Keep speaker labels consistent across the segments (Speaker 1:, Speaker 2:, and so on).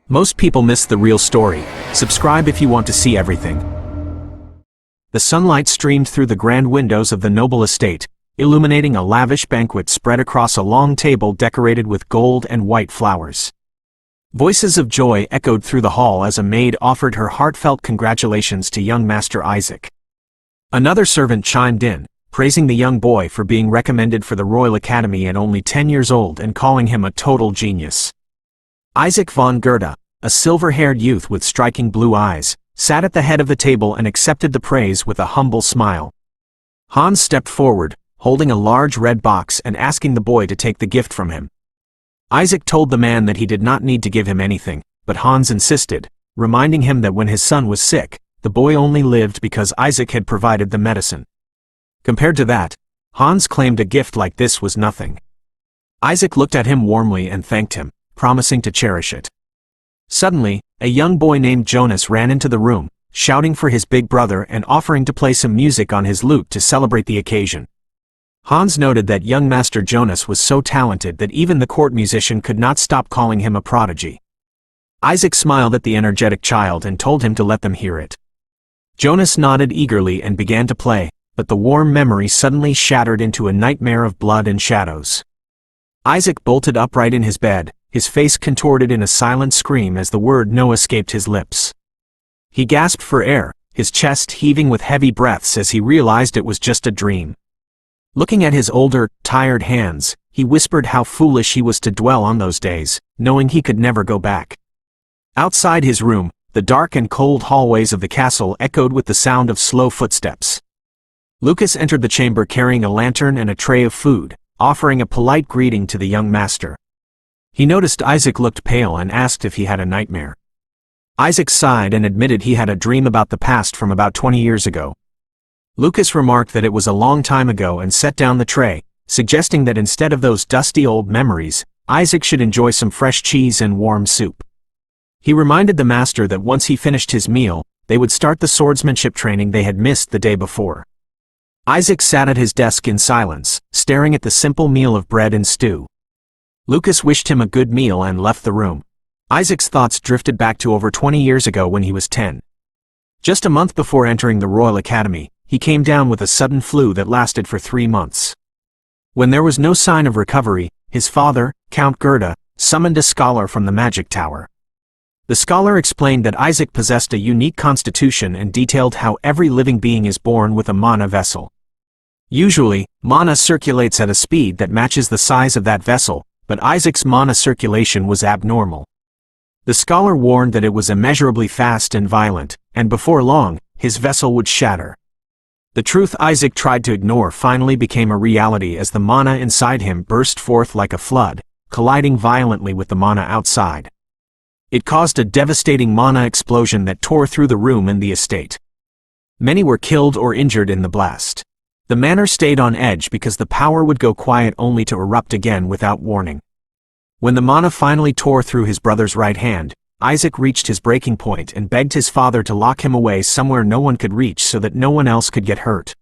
Speaker 1: Most people miss the real story. Subscribe if you want to see everything. The sunlight streamed through the grand windows of the noble estate, illuminating a lavish banquet spread across a long table decorated with gold and white flowers. Voices of joy echoed through the hall as a maid offered her heartfelt congratulations to young Master Isaac. Another servant chimed in, praising the young boy for being recommended for the Royal Academy at only 10 years old and calling him a total genius. Isaac von Goethe, a silver-haired youth with striking blue eyes, sat at the head of the table and accepted the praise with a humble smile. Hans stepped forward, holding a large red box and asking the boy to take the gift from him. Isaac told the man that he did not need to give him anything, but Hans insisted, reminding him that when his son was sick, the boy only lived because Isaac had provided the medicine. Compared to that, Hans claimed a gift like this was nothing. Isaac looked at him warmly and thanked him, promising to cherish it. Suddenly, a young boy named Jonas ran into the room, shouting for his big brother and offering to play some music on his lute to celebrate the occasion. Hans noted that young Master Jonas was so talented that even the court musician could not stop calling him a prodigy. Isaac smiled at the energetic child and told him to let them hear it. Jonas nodded eagerly and began to play, but the warm memory suddenly shattered into a nightmare of blood and shadows. Isaac bolted upright in his bed, his face contorted in a silent scream as the word no escaped his lips. He gasped for air, his chest heaving with heavy breaths as he realized it was just a dream. Looking at his older, tired hands, he whispered how foolish he was to dwell on those days, knowing he could never go back. Outside his room, the dark and cold hallways of the castle echoed with the sound of slow footsteps. Lucas entered the chamber carrying a lantern and a tray of food, offering a polite greeting to the young master. He noticed Isaac looked pale and asked if he had a nightmare. Isaac sighed and admitted he had a dream about the past from about 20 years ago. Lucas remarked that it was a long time ago and set down the tray, suggesting that instead of those dusty old memories, Isaac should enjoy some fresh cheese and warm soup. He reminded the master that once he finished his meal, they would start the swordsmanship training they had missed the day before. Isaac sat at his desk in silence, staring at the simple meal of bread and stew. Lucas wished him a good meal and left the room. Isaac's thoughts drifted back to over 20 years ago when he was 10. Just a month before entering the Royal Academy, he came down with a sudden flu that lasted for 3 months. When there was no sign of recovery, his father, Count Goethe, summoned a scholar from the magic tower. The scholar explained that Isaac possessed a unique constitution and detailed how every living being is born with a mana vessel. Usually, mana circulates at a speed that matches the size of that vessel, but Isaac's mana circulation was abnormal. The scholar warned that it was immeasurably fast and violent, and before long, his vessel would shatter. The truth Isaac tried to ignore finally became a reality as the mana inside him burst forth like a flood, colliding violently with the mana outside. It caused a devastating mana explosion that tore through the room and the estate. Many were killed or injured in the blast. The manor stayed on edge because the power would go quiet only to erupt again without warning. When the mana finally tore through his brother's right hand, Isaac reached his breaking point and begged his father to lock him away somewhere no one could reach so that no one else could get hurt.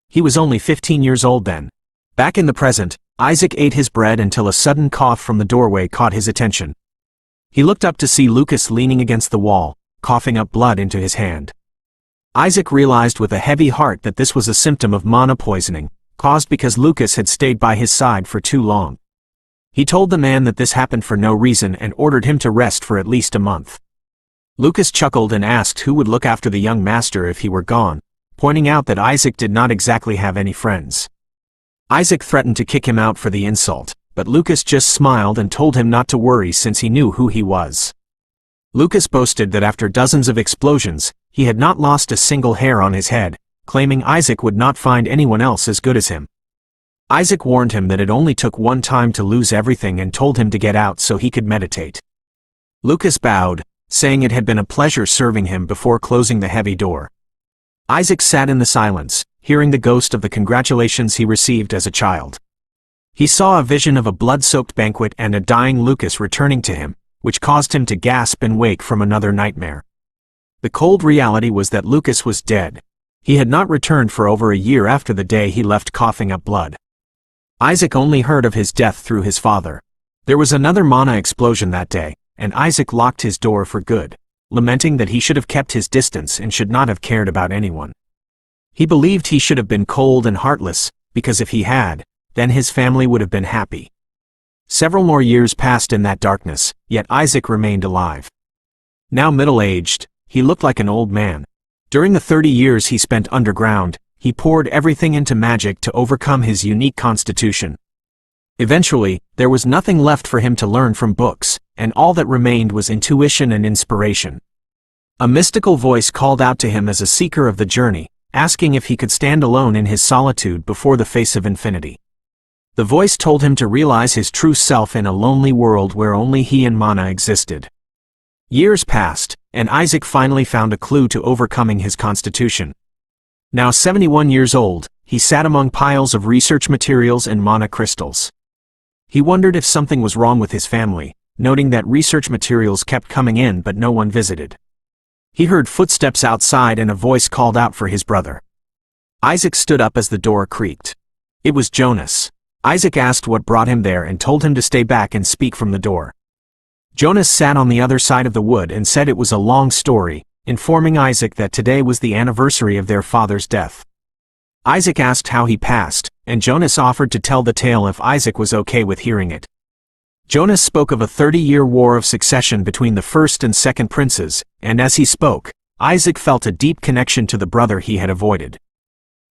Speaker 1: He was only 15 years old then. Back in the present, Isaac ate his bread until a sudden cough from the doorway caught his attention. He looked up to see Lucas leaning against the wall, coughing up blood into his hand. Isaac realized with a heavy heart that this was a symptom of mana poisoning, caused because Lucas had stayed by his side for too long. He told the man that this happened for no reason and ordered him to rest for at least a month. Lucas chuckled and asked who would look after the young master if he were gone, pointing out that Isaac did not exactly have any friends. Isaac threatened to kick him out for the insult, but Lucas just smiled and told him not to worry since he knew who he was. Lucas boasted that after dozens of explosions, he had not lost a single hair on his head, claiming Isaac would not find anyone else as good as him. Isaac warned him that it only took one time to lose everything and told him to get out so he could meditate. Lucas bowed, saying it had been a pleasure serving him before closing the heavy door. Isaac sat in the silence, hearing the ghost of the congratulations he received as a child. He saw a vision of a blood-soaked banquet and a dying Lucas returning to him, which caused him to gasp and wake from another nightmare. The cold reality was that Lucas was dead. He had not returned for over a year after the day he left coughing up blood. Isaac only heard of his death through his father. There was another mana explosion that day, and Isaac locked his door for good, lamenting that he should have kept his distance and should not have cared about anyone. He believed he should have been cold and heartless, because if he had, then his family would have been happy. Several more years passed in that darkness, yet Isaac remained alive. Now middle-aged, he looked like an old man. During the 30 years he spent underground, he poured everything into magic to overcome his unique constitution. Eventually, there was nothing left for him to learn from books, and all that remained was intuition and inspiration. A mystical voice called out to him as a seeker of the journey, asking if he could stand alone in his solitude before the face of infinity. The voice told him to realize his true self in a lonely world where only he and Mana existed. Years passed, and Isaac finally found a clue to overcoming his constitution. Now 71 years old, he sat among piles of research materials and mana crystals. He wondered if something was wrong with his family, noting that research materials kept coming in but no one visited. He heard footsteps outside and a voice called out for his brother. Isaac stood up as the door creaked. It was Jonas. Isaac asked what brought him there and told him to stay back and speak from the door. Jonas sat on the other side of the wood and said it was a long story, informing Isaac that today was the anniversary of their father's death. Isaac asked how he passed, and Jonas offered to tell the tale if Isaac was okay with hearing it. Jonas spoke of a 30-year war of succession between the first and second princes, and as he spoke, Isaac felt a deep connection to the brother he had avoided.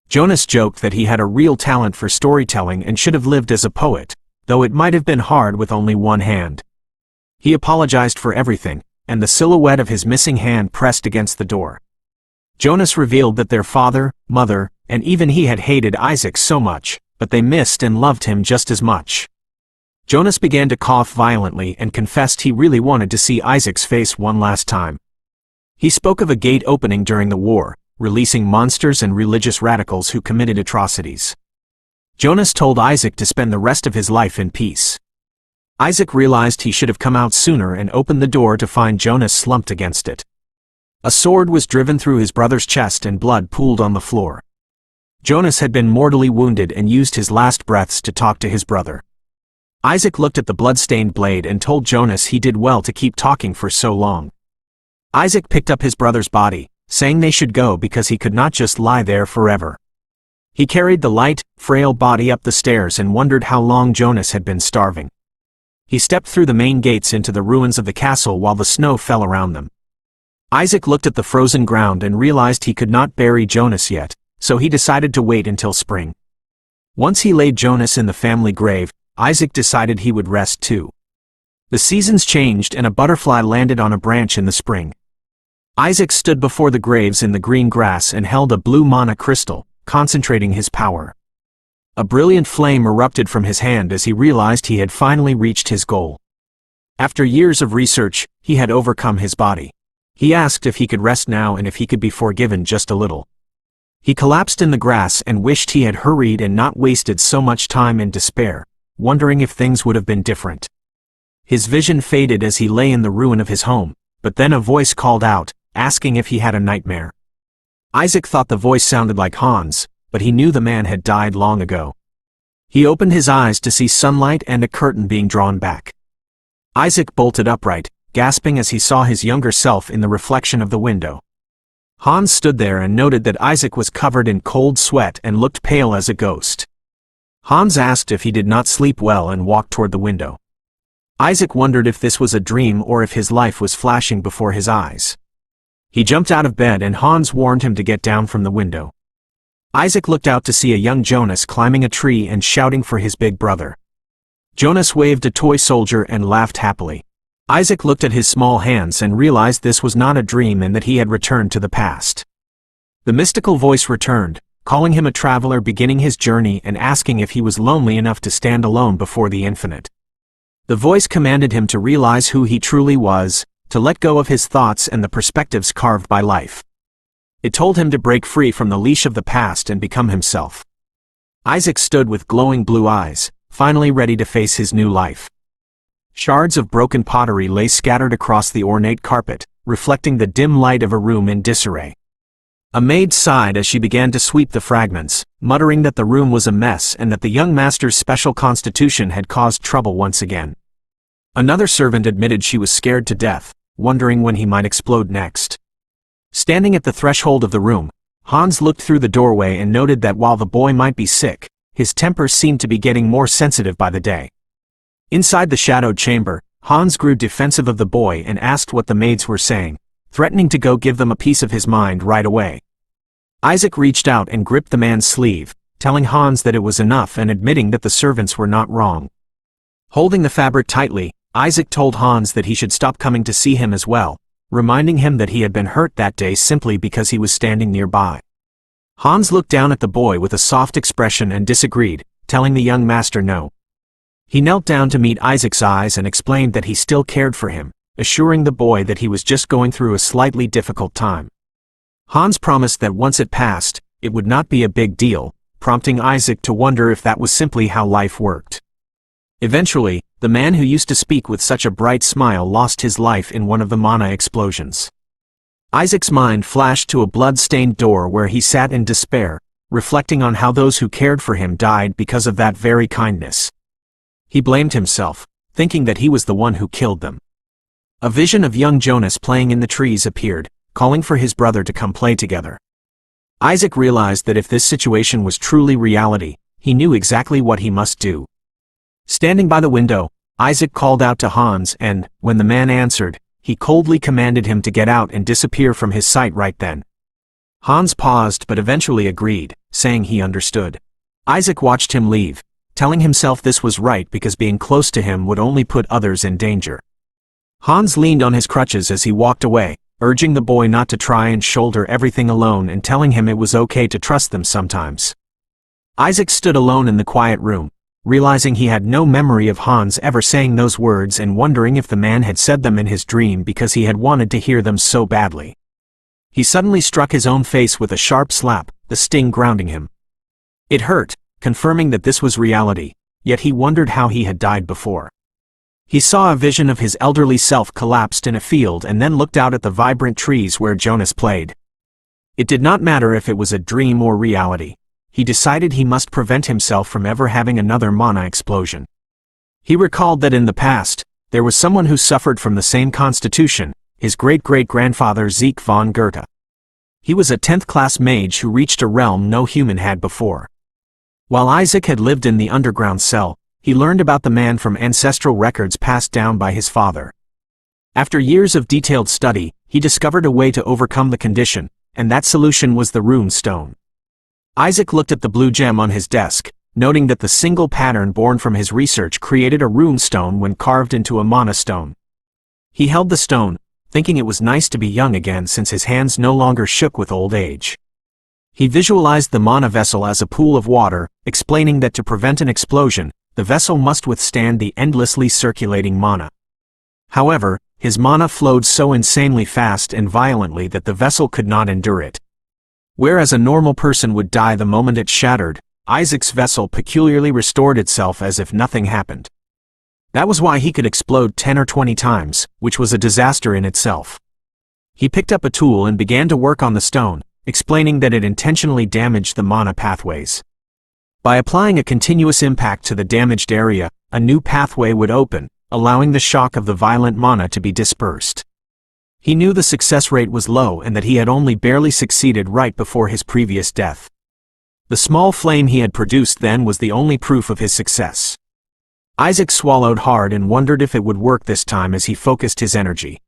Speaker 1: Jonas joked that he had a real talent for storytelling and should have lived as a poet, though it might have been hard with only one hand. He apologized for everything, and the silhouette of his missing hand pressed against the door. Jonas revealed that their father, mother, and even he had hated Isaac so much, but they missed and loved him just as much. Jonas began to cough violently and confessed he really wanted to see Isaac's face one last time. He spoke of a gate opening during the war, releasing monsters and religious radicals who committed atrocities. Jonas told Isaac to spend the rest of his life in peace. Isaac realized he should have come out sooner and opened the door to find Jonas slumped against it. A sword was driven through his brother's chest and blood pooled on the floor. Jonas had been mortally wounded and used his last breaths to talk to his brother. Isaac looked at the blood-stained blade and told Jonas he did well to keep talking for so long. Isaac picked up his brother's body, saying they should go because he could not just lie there forever. He carried the light, frail body up the stairs and wondered how long Jonas had been starving. He stepped through the main gates into the ruins of the castle while the snow fell around them. Isaac looked at the frozen ground and realized he could not bury Jonas yet, so he decided to wait until spring. Once he laid Jonas in the family grave, Isaac decided he would rest too. The seasons changed and a butterfly landed on a branch in the spring. Isaac stood before the graves in the green grass and held a blue mana crystal, concentrating his power. A brilliant flame erupted from his hand as he realized he had finally reached his goal. After years of research, he had overcome his body. He asked if he could rest now and if he could be forgiven just a little. He collapsed in the grass and wished he had hurried and not wasted so much time in despair, wondering if things would have been different. His vision faded as he lay in the ruin of his home, but then a voice called out, asking if he had a nightmare. Isaac thought the voice sounded like Hans, but he knew the man had died long ago. He opened his eyes to see sunlight and a curtain being drawn back. Isaac bolted upright, gasping as he saw his younger self in the reflection of the window. Hans stood there and noted that Isaac was covered in cold sweat and looked pale as a ghost. Hans asked if he did not sleep well and walked toward the window. Isaac wondered if this was a dream or if his life was flashing before his eyes. He jumped out of bed and Hans warned him to get down from the window. Isaac looked out to see a young Jonas climbing a tree and shouting for his big brother. Jonas waved a toy soldier and laughed happily. Isaac looked at his small hands and realized this was not a dream and that he had returned to the past. The mystical voice returned, calling him a traveler beginning his journey and asking if he was lonely enough to stand alone before the infinite. The voice commanded him to realize who he truly was, to let go of his thoughts and the perspectives carved by life. It told him to break free from the leash of the past and become himself. Isaac stood with glowing blue eyes, finally ready to face his new life. Shards of broken pottery lay scattered across the ornate carpet, reflecting the dim light of a room in disarray. A maid sighed as she began to sweep the fragments, muttering that the room was a mess and that the young master's special constitution had caused trouble once again. Another servant admitted she was scared to death, wondering when he might explode next. Standing at the threshold of the room, Hans looked through the doorway and noted that while the boy might be sick, his temper seemed to be getting more sensitive by the day. Inside the shadowed chamber, Hans grew defensive of the boy and asked what the maids were saying, threatening to go give them a piece of his mind right away. Isaac reached out and gripped the man's sleeve, telling Hans that it was enough and admitting that the servants were not wrong. Holding the fabric tightly, Isaac told Hans that he should stop coming to see him as well, reminding him that he had been hurt that day simply because he was standing nearby. Hans looked down at the boy with a soft expression and disagreed, telling the young master no. He knelt down to meet Isaac's eyes and explained that he still cared for him, assuring the boy that he was just going through a slightly difficult time. Hans promised that once it passed, it would not be a big deal, prompting Isaac to wonder if that was simply how life worked. Eventually, the man who used to speak with such a bright smile lost his life in one of the mana explosions. Isaac's mind flashed to a blood-stained door where he sat in despair, reflecting on how those who cared for him died because of that very kindness. He blamed himself, thinking that he was the one who killed them. A vision of young Jonas playing in the trees appeared, calling for his brother to come play together. Isaac realized that if this situation was truly reality, he knew exactly what he must do. Standing by the window, Isaac called out to Hans and, when the man answered, he coldly commanded him to get out and disappear from his sight right then. Hans paused but eventually agreed, saying he understood. Isaac watched him leave, telling himself this was right because being close to him would only put others in danger. Hans leaned on his crutches as he walked away, urging the boy not to try and shoulder everything alone and telling him it was okay to trust them sometimes. Isaac stood alone in the quiet room, realizing he had no memory of Hans ever saying those words and wondering if the man had said them in his dream because he had wanted to hear them so badly. He suddenly struck his own face with a sharp slap, the sting grounding him. It hurt, confirming that this was reality, yet he wondered how he had died before. He saw a vision of his elderly self collapsed in a field and then looked out at the vibrant trees where Jonas played. It did not matter if it was a dream or reality. He decided he must prevent himself from ever having another mana explosion. He recalled that in the past, there was someone who suffered from the same constitution, his great-great-grandfather Zeke von Goethe. He was a 10th-class mage who reached a realm no human had before. While Isaac had lived in the underground cell, he learned about the man from ancestral records passed down by his father. After years of detailed study, he discovered a way to overcome the condition, and that solution was the rune stone. Isaac looked at the blue gem on his desk, noting that the single pattern born from his research created a rune stone when carved into a mana stone. He held the stone, thinking it was nice to be young again since his hands no longer shook with old age. He visualized the mana vessel as a pool of water, explaining that to prevent an explosion, the vessel must withstand the endlessly circulating mana. However, his mana flowed so insanely fast and violently that the vessel could not endure it. Whereas a normal person would die the moment it shattered, Isaac's vessel peculiarly restored itself as if nothing happened. That was why he could explode 10 or 20 times, which was a disaster in itself. He picked up a tool and began to work on the stone, explaining that it intentionally damaged the mana pathways. By applying a continuous impact to the damaged area, a new pathway would open, allowing the shock of the violent mana to be dispersed. He knew the success rate was low and that he had only barely succeeded right before his previous death. The small flame he had produced then was the only proof of his success. Isaac swallowed hard and wondered if it would work this time as he focused his energy.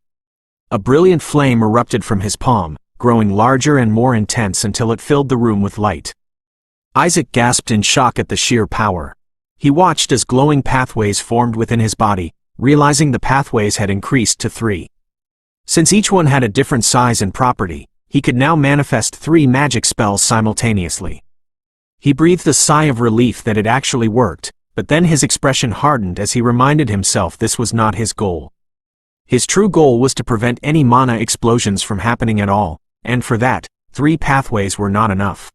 Speaker 1: A brilliant flame erupted from his palm, growing larger and more intense until it filled the room with light. Isaac gasped in shock at the sheer power. He watched as glowing pathways formed within his body, realizing the pathways had increased to 3. Since each one had a different size and property, he could now manifest 3 magic spells simultaneously. He breathed a sigh of relief that it actually worked, but then his expression hardened as he reminded himself this was not his goal. His true goal was to prevent any mana explosions from happening at all, and for that, 3 pathways were not enough.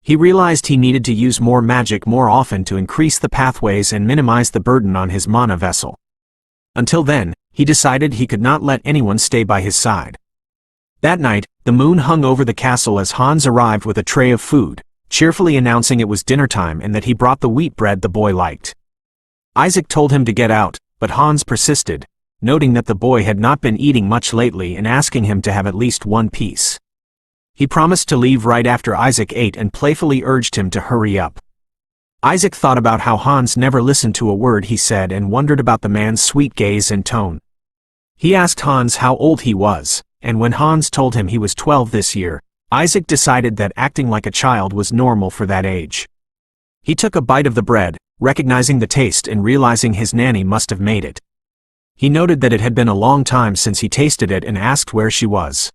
Speaker 1: He realized he needed to use more magic more often to increase the pathways and minimize the burden on his mana vessel. Until then, he decided he could not let anyone stay by his side. That night, the moon hung over the castle as Hans arrived with a tray of food, cheerfully announcing it was dinner time and that he brought the wheat bread the boy liked. Isaac told him to get out, but Hans persisted, noting that the boy had not been eating much lately and asking him to have at least one piece. He promised to leave right after Isaac ate and playfully urged him to hurry up. Isaac thought about how Hans never listened to a word he said and wondered about the man's sweet gaze and tone. He asked Hans how old he was, and when Hans told him he was 12 this year, Isaac decided that acting like a child was normal for that age. He took a bite of the bread, recognizing the taste and realizing his nanny must have made it. He noted that it had been a long time since he tasted it and asked where she was.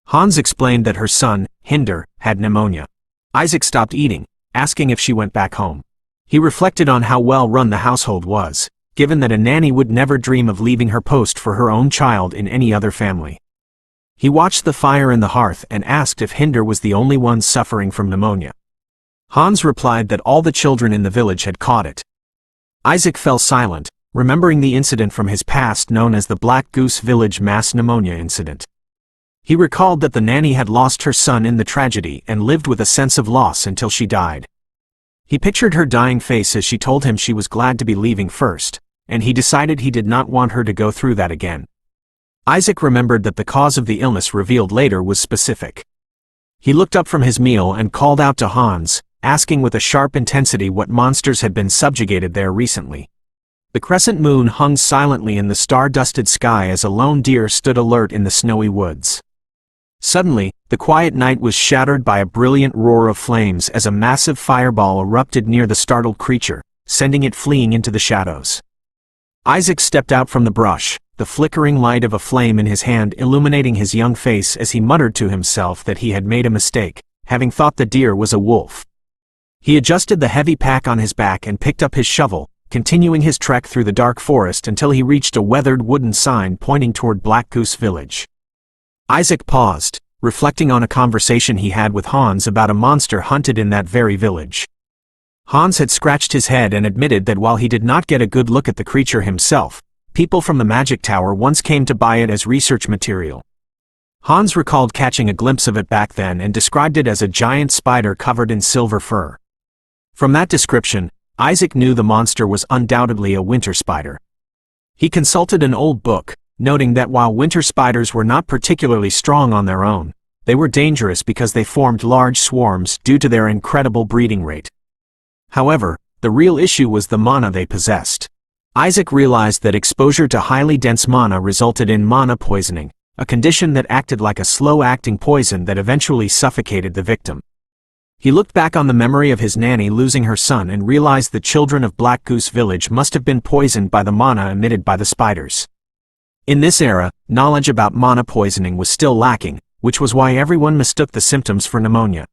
Speaker 1: Hans explained that her son, Hinder, had pneumonia. Isaac stopped eating, asking if she went back home. He reflected on how well run the household was, given that a nanny would never dream of leaving her post for her own child in any other family. He watched the fire in the hearth and asked if Hinder was the only one suffering from pneumonia. Hans replied that all the children in the village had caught it. Isaac fell silent, remembering the incident from his past known as the Black Goose Village mass pneumonia incident. He recalled that the nanny had lost her son in the tragedy and lived with a sense of loss until she died. He pictured her dying face as she told him she was glad to be leaving first, and he decided he did not want her to go through that again. Isaac remembered that the cause of the illness revealed later was specific. He looked up from his meal and called out to Hans, asking with a sharp intensity what monsters had been subjugated there recently. The crescent moon hung silently in the star-dusted sky as a lone deer stood alert in the snowy woods. Suddenly, the quiet night was shattered by a brilliant roar of flames as a massive fireball erupted near the startled creature, sending it fleeing into the shadows. Isaac stepped out from the brush, the flickering light of a flame in his hand illuminating his young face as he muttered to himself that he had made a mistake, having thought the deer was a wolf. He adjusted the heavy pack on his back and picked up his shovel, continuing his trek through the dark forest until he reached a weathered wooden sign pointing toward Black Goose Village. Isaac paused, reflecting on a conversation he had with Hans about a monster hunted in that very village. Hans had scratched his head and admitted that while he did not get a good look at the creature himself, people from the magic tower once came to buy it as research material. Hans recalled catching a glimpse of it back then and described it as a giant spider covered in silver fur. From that description, Isaac knew the monster was undoubtedly a winter spider. He consulted an old book, noting that while winter spiders were not particularly strong on their own, they were dangerous because they formed large swarms due to their incredible breeding rate. However, the real issue was the mana they possessed. Isaac realized that exposure to highly dense mana resulted in mana poisoning, a condition that acted like a slow-acting poison that eventually suffocated the victim. He looked back on the memory of his nanny losing her son and realized the children of Black Goose Village must have been poisoned by the mana emitted by the spiders. In this era, knowledge about mana poisoning was still lacking, which was why everyone mistook the symptoms for pneumonia.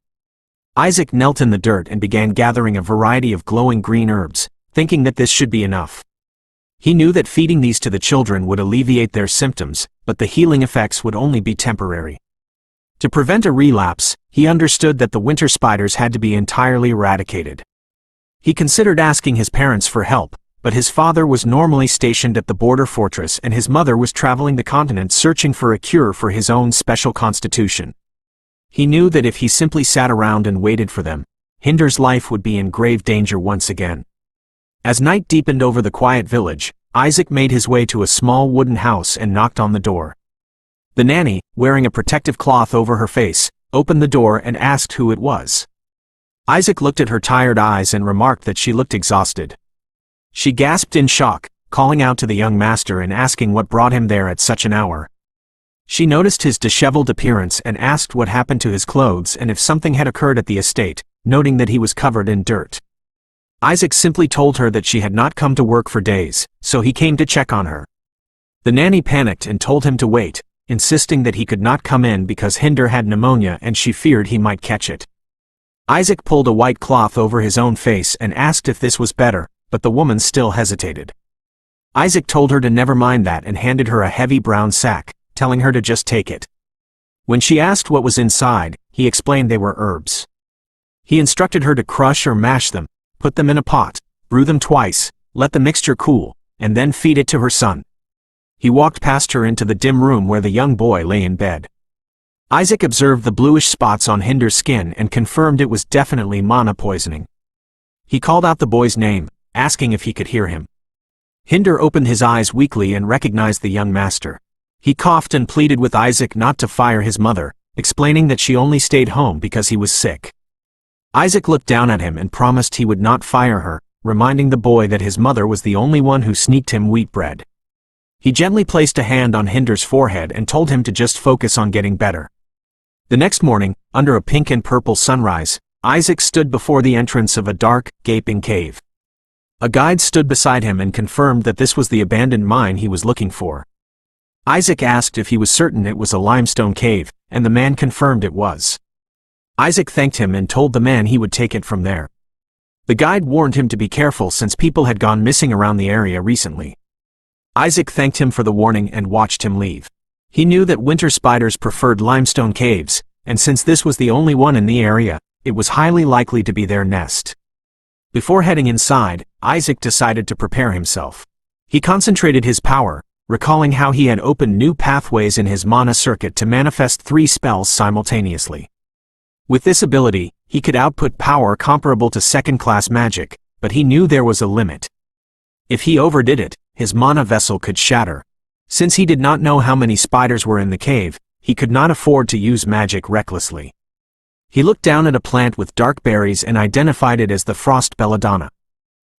Speaker 1: Isaac knelt in the dirt and began gathering a variety of glowing green herbs, thinking that this should be enough. He knew that feeding these to the children would alleviate their symptoms, but the healing effects would only be temporary. To prevent a relapse, he understood that the winter spiders had to be entirely eradicated. He considered asking his parents for help, but his father was normally stationed at the border fortress and his mother was traveling the continent searching for a cure for his own special constitution. He knew that if he simply sat around and waited for them, Hinder's life would be in grave danger once again. As night deepened over the quiet village, Isaac made his way to a small wooden house and knocked on the door. The nanny, wearing a protective cloth over her face, opened the door and asked who it was. Isaac looked at her tired eyes and remarked that she looked exhausted. She gasped in shock, calling out to the young master and asking what brought him there at such an hour. She noticed his disheveled appearance and asked what happened to his clothes and if something had occurred at the estate, noting that he was covered in dirt. Isaac simply told her that she had not come to work for days, so he came to check on her. The nanny panicked and told him to wait, insisting that he could not come in because Hinder had pneumonia and she feared he might catch it. Isaac pulled a white cloth over his own face and asked if this was better, but the woman still hesitated. Isaac told her to never mind that and handed her a heavy brown sack, telling her to just take it. When she asked what was inside, he explained they were herbs. He instructed her to crush or mash them, put them in a pot, brew them twice, let the mixture cool, and then feed it to her son. He walked past her into the dim room where the young boy lay in bed. Isaac observed the bluish spots on Hinder's skin and confirmed it was definitely mana poisoning. He called out the boy's name, asking if he could hear him. Hinder opened his eyes weakly and recognized the young master. He coughed and pleaded with Isaac not to fire his mother, explaining that she only stayed home because he was sick. Isaac looked down at him and promised he would not fire her, reminding the boy that his mother was the only one who sneaked him wheat bread. He gently placed a hand on Hinder's forehead and told him to just focus on getting better. The next morning, under a pink and purple sunrise, Isaac stood before the entrance of a dark, gaping cave. A guide stood beside him and confirmed that this was the abandoned mine he was looking for. Isaac asked if he was certain it was a limestone cave, and the man confirmed it was. Isaac thanked him and told the man he would take it from there. The guide warned him to be careful since people had gone missing around the area recently. Isaac thanked him for the warning and watched him leave. He knew that winter spiders preferred limestone caves, and since this was the only one in the area, it was highly likely to be their nest. Before heading inside, Isaac decided to prepare himself. He concentrated his power, recalling how he had opened new pathways in his mana circuit to manifest 3 spells simultaneously. With this ability, he could output power comparable to 2nd-class magic, but he knew there was a limit. If he overdid it, his mana vessel could shatter. Since he did not know how many spiders were in the cave, he could not afford to use magic recklessly. He looked down at a plant with dark berries and identified it as the frost belladonna.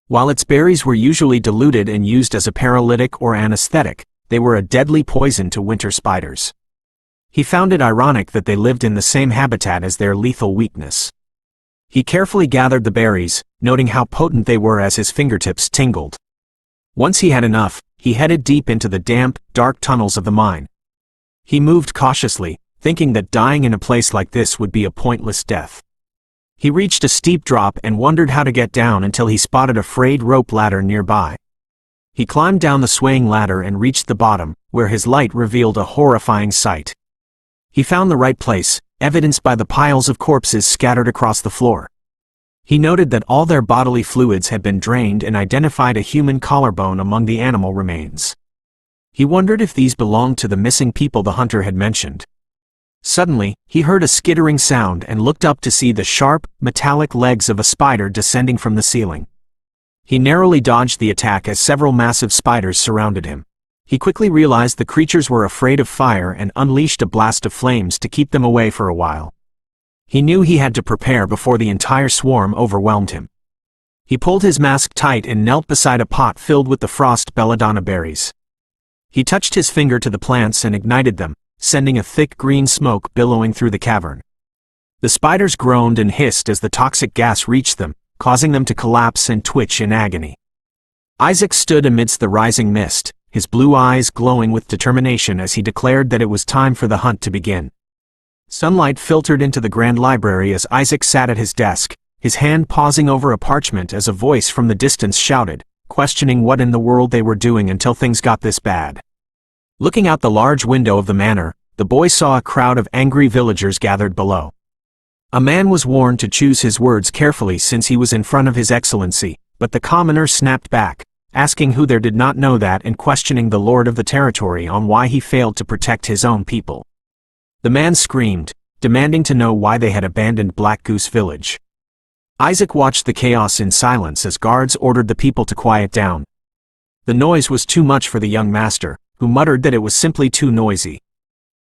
Speaker 1: While its berries were usually diluted and used as a paralytic or anesthetic, they were a deadly poison to winter spiders. He found it ironic that they lived in the same habitat as their lethal weakness. He carefully gathered the berries, noting how potent they were as his fingertips tingled. Once he had enough, he headed deep into the damp, dark tunnels of the mine. He moved cautiously, thinking that dying in a place like this would be a pointless death. He reached a steep drop and wondered how to get down until he spotted a frayed rope ladder nearby. He climbed down the swaying ladder and reached the bottom, where his light revealed a horrifying sight. He found the right place, evidenced by the piles of corpses scattered across the floor. He noted that all their bodily fluids had been drained and identified a human collarbone among the animal remains. He wondered if these belonged to the missing people the hunter had mentioned. Suddenly, he heard a skittering sound and looked up to see the sharp, metallic legs of a spider descending from the ceiling. He narrowly dodged the attack as several massive spiders surrounded him. He quickly realized the creatures were afraid of fire and unleashed a blast of flames to keep them away for a while. He knew he had to prepare before the entire swarm overwhelmed him. He pulled his mask tight and knelt beside a pot filled with the frost belladonna berries. He touched his finger to the plants and ignited them, sending a thick green smoke billowing through the cavern. The spiders groaned and hissed as the toxic gas reached them, causing them to collapse and twitch in agony. Isaac stood amidst the rising mist, his blue eyes glowing with determination as he declared that it was time for the hunt to begin. Sunlight filtered into the grand library as Isaac sat at his desk, his hand pausing over a parchment as a voice from the distance shouted, questioning what in the world they were doing until things got this bad. Looking out the large window of the manor, the boy saw a crowd of angry villagers gathered below. A man was warned to choose his words carefully since he was in front of His Excellency, but the commoner snapped back, asking who there did not know that and questioning the lord of the territory on why he failed to protect his own people. The man screamed, demanding to know why they had abandoned Black Goose Village. Isaac watched the chaos in silence as guards ordered the people to quiet down. The noise was too much for the young master, who muttered that it was simply too noisy.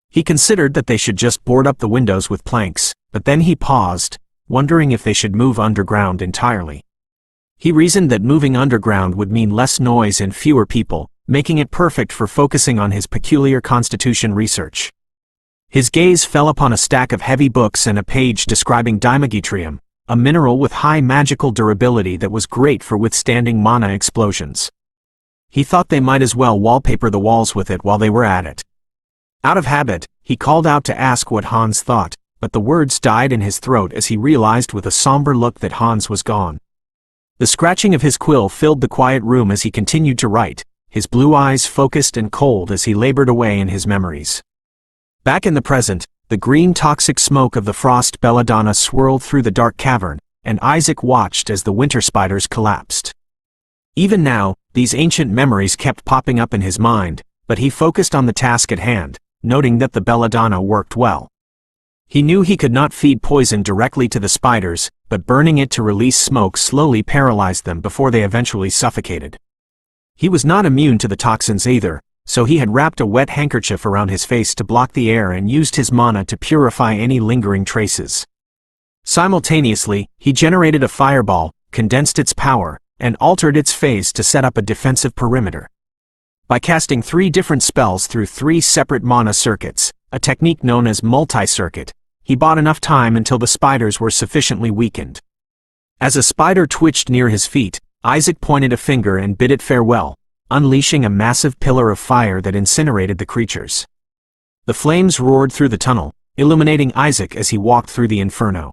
Speaker 1: He considered that they should just board up the windows with planks, but then he paused, wondering if they should move underground entirely. He reasoned that moving underground would mean less noise and fewer people, making it perfect for focusing on his peculiar constitution research. His gaze fell upon a stack of heavy books and a page describing dimagitrium, a mineral with high magical durability that was great for withstanding mana explosions. He thought they might as well wallpaper the walls with it while they were at it. Out of habit, he called out to ask what Hans thought, but the words died in his throat as he realized with a somber look that Hans was gone. The scratching of his quill filled the quiet room as he continued to write, his blue eyes focused and cold as he labored away in his memories. Back in the present, the green toxic smoke of the frost belladonna swirled through the dark cavern, and Isaac watched as the winter spiders collapsed. Even now, these ancient memories kept popping up in his mind, but he focused on the task at hand, noting that the belladonna worked well. He knew he could not feed poison directly to the spiders, but burning it to release smoke slowly paralyzed them before they eventually suffocated. He was not immune to the toxins either, so he had wrapped a wet handkerchief around his face to block the air and used his mana to purify any lingering traces. Simultaneously, he generated a fireball, condensed its power, and altered its phase to set up a defensive perimeter. By casting 3 different spells through 3 separate mana circuits, a technique known as multi-circuit, he bought enough time until the spiders were sufficiently weakened. As a spider twitched near his feet, Isaac pointed a finger and bid it farewell, unleashing a massive pillar of fire that incinerated the creatures. The flames roared through the tunnel, illuminating Isaac as he walked through the inferno.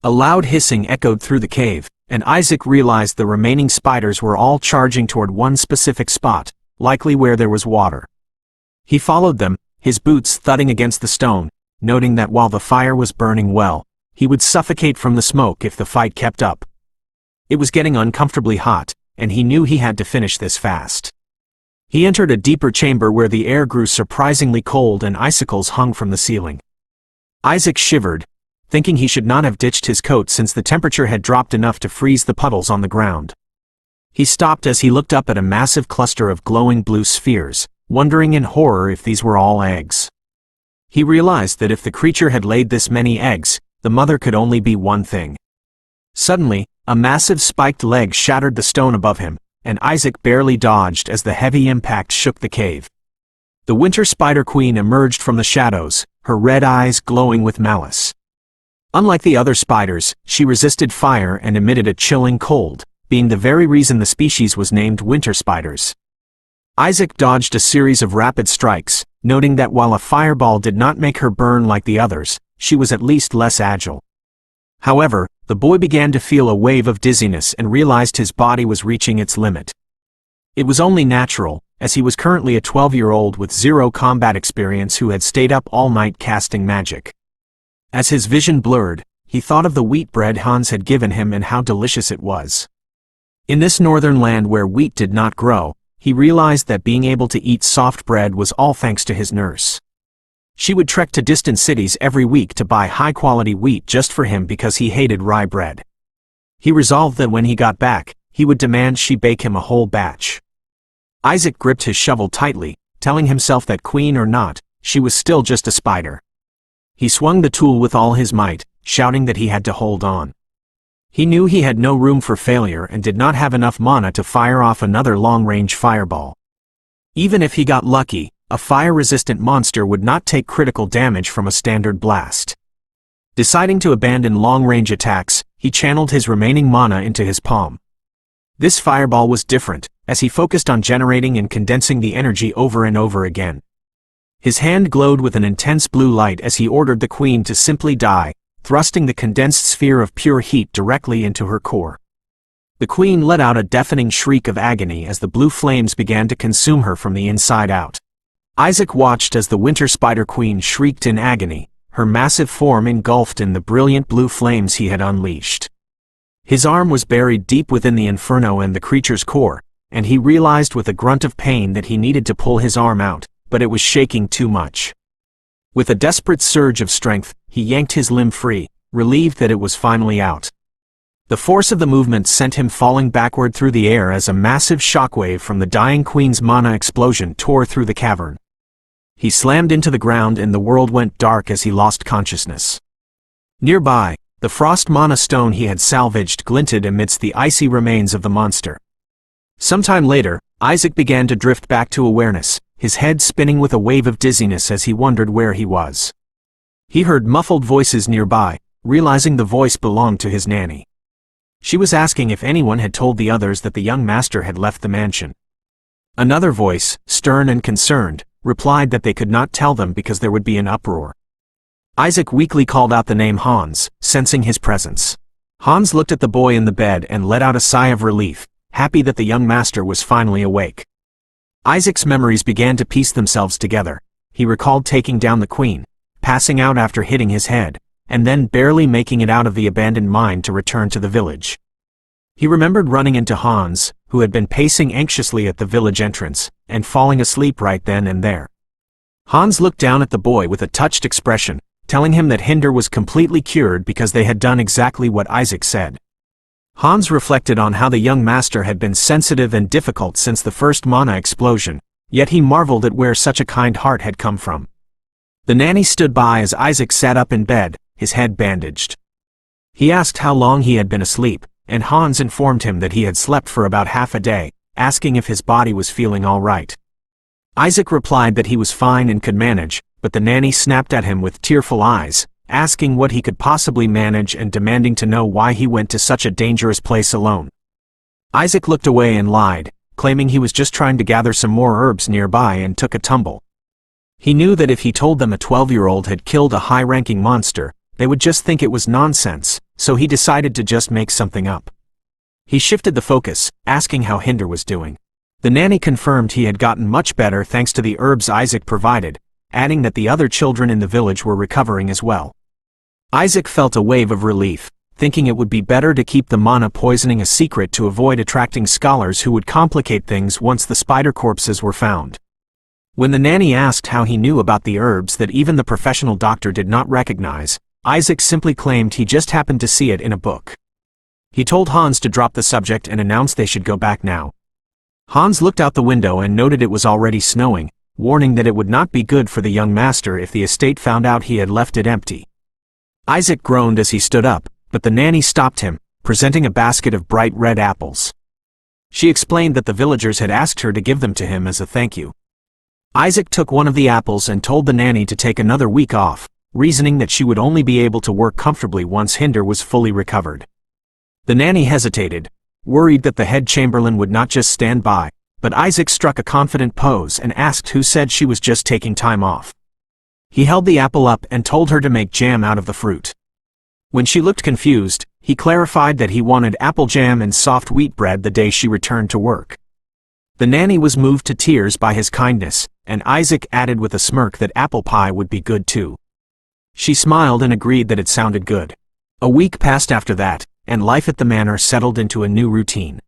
Speaker 1: A loud hissing echoed through the cave, and Isaac realized the remaining spiders were all charging toward one specific spot, likely where there was water. He followed them, his boots thudding against the stone, noting that while the fire was burning well, he would suffocate from the smoke if the fight kept up. It was getting uncomfortably hot, and he knew he had to finish this fast. He entered a deeper chamber where the air grew surprisingly cold and icicles hung from the ceiling. Isaac shivered, thinking he should not have ditched his coat since the temperature had dropped enough to freeze the puddles on the ground. He stopped as he looked up at a massive cluster of glowing blue spheres, wondering in horror if these were all eggs. He realized that if the creature had laid this many eggs, the mother could only be one thing. Suddenly, a massive spiked leg shattered the stone above him, and Isaac barely dodged as the heavy impact shook the cave. The winter spider queen emerged from the shadows, her red eyes glowing with malice. Unlike the other spiders, she resisted fire and emitted a chilling cold, being the very reason the species was named winter spiders. Isaac dodged a series of rapid strikes, noting that while a fireball did not make her burn like the others, she was at least less agile. However, the boy began to feel a wave of dizziness and realized his body was reaching its limit. It was only natural, as he was currently a 12-year-old with 0 combat experience who had stayed up all night casting magic. As his vision blurred, he thought of the wheat bread Hans had given him and how delicious it was. In this northern land where wheat did not grow, he realized that being able to eat soft bread was all thanks to his nurse. She would trek to distant cities every week to buy high-quality wheat just for him because he hated rye bread. He resolved that when he got back, he would demand she bake him a whole batch. Isaac gripped his shovel tightly, telling himself that queen or not, she was still just a spider. He swung the tool with all his might, shouting that he had to hold on. He knew he had no room for failure and did not have enough mana to fire off another long-range fireball. Even if he got lucky, a fire-resistant monster would not take critical damage from a standard blast. Deciding to abandon long-range attacks, he channeled his remaining mana into his palm. This fireball was different, as he focused on generating and condensing the energy over and over again. His hand glowed with an intense blue light as he ordered the queen to simply die, thrusting the condensed sphere of pure heat directly into her core. The queen let out a deafening shriek of agony as the blue flames began to consume her from the inside out. Isaac watched as the winter spider queen shrieked in agony, her massive form engulfed in the brilliant blue flames he had unleashed. His arm was buried deep within the inferno and the creature's core, and he realized with a grunt of pain that he needed to pull his arm out, but it was shaking too much. With a desperate surge of strength, he yanked his limb free, relieved that it was finally out. The force of the movement sent him falling backward through the air as a massive shockwave from the dying queen's mana explosion tore through the cavern. He slammed into the ground and the world went dark as he lost consciousness. Nearby, the frost mana stone he had salvaged glinted amidst the icy remains of the monster. Sometime later, Isaac began to drift back to awareness, his head spinning with a wave of dizziness as he wondered where he was. He heard muffled voices nearby, realizing the voice belonged to his nanny. She was asking if anyone had told the others that the young master had left the mansion. Another voice, stern and concerned, replied that they could not tell them because there would be an uproar. Isaac weakly called out the name Hans, sensing his presence. Hans looked at the boy in the bed and let out a sigh of relief, happy that the young master was finally awake. Isaac's memories began to piece themselves together. He recalled taking down the queen, passing out after hitting his head, and then barely making it out of the abandoned mine to return to the village. He remembered running into Hans, who had been pacing anxiously at the village entrance, and falling asleep right then and there. Hans looked down at the boy with a touched expression, telling him that Hinder was completely cured because they had done exactly what Isaac said. Hans reflected on how the young master had been sensitive and difficult since the first mana explosion, yet he marveled at where such a kind heart had come from. The nanny stood by as Isaac sat up in bed, his head bandaged. He asked how long he had been asleep, and Hans informed him that he had slept for about half a day, asking if his body was feeling all right. Isaac replied that he was fine and could manage, but the nanny snapped at him with tearful eyes, asking what he could possibly manage and demanding to know why he went to such a dangerous place alone. Isaac looked away and lied, claiming he was just trying to gather some more herbs nearby and took a tumble. He knew that if he told them a 12-year-old had killed a high-ranking monster, they would just think it was nonsense, so he decided to just make something up. He shifted the focus, asking how Hinder was doing. The nanny confirmed he had gotten much better thanks to the herbs Isaac provided, adding that the other children in the village were recovering as well. Isaac felt a wave of relief, thinking it would be better to keep the mana poisoning a secret to avoid attracting scholars who would complicate things once the spider corpses were found. When the nanny asked how he knew about the herbs that even the professional doctor did not recognize, Isaac simply claimed he just happened to see it in a book. He told Hans to drop the subject and announced they should go back now. Hans looked out the window and noted it was already snowing, warning that it would not be good for the young master if the estate found out he had left it empty. Isaac groaned as he stood up, but the nanny stopped him, presenting a basket of bright red apples. She explained that the villagers had asked her to give them to him as a thank you. Isaac took one of the apples and told the nanny to take another week off, reasoning that she would only be able to work comfortably once Hinder was fully recovered. The nanny hesitated, worried that the head chamberlain would not just stand by, but Isaac struck a confident pose and asked who said she was just taking time off. He held the apple up and told her to make jam out of the fruit. When she looked confused, he clarified that he wanted apple jam and soft wheat bread the day she returned to work. The nanny was moved to tears by his kindness, and Isaac added with a smirk that apple pie would be good too. She smiled and agreed that it sounded good. A week passed after that, and life at the manor settled into a new routine.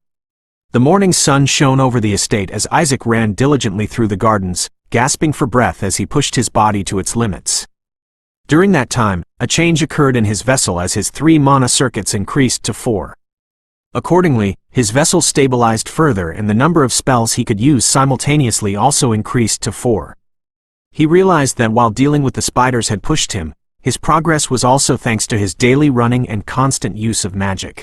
Speaker 1: The morning sun shone over the estate as Isaac ran diligently through the gardens, gasping for breath as he pushed his body to its limits. During that time, a change occurred in his vessel as his 3 mana circuits increased to 4. Accordingly, his vessel stabilized further and the number of spells he could use simultaneously also increased to 4. He realized that while dealing with the spiders had pushed him, his progress was also thanks to his daily running and constant use of magic.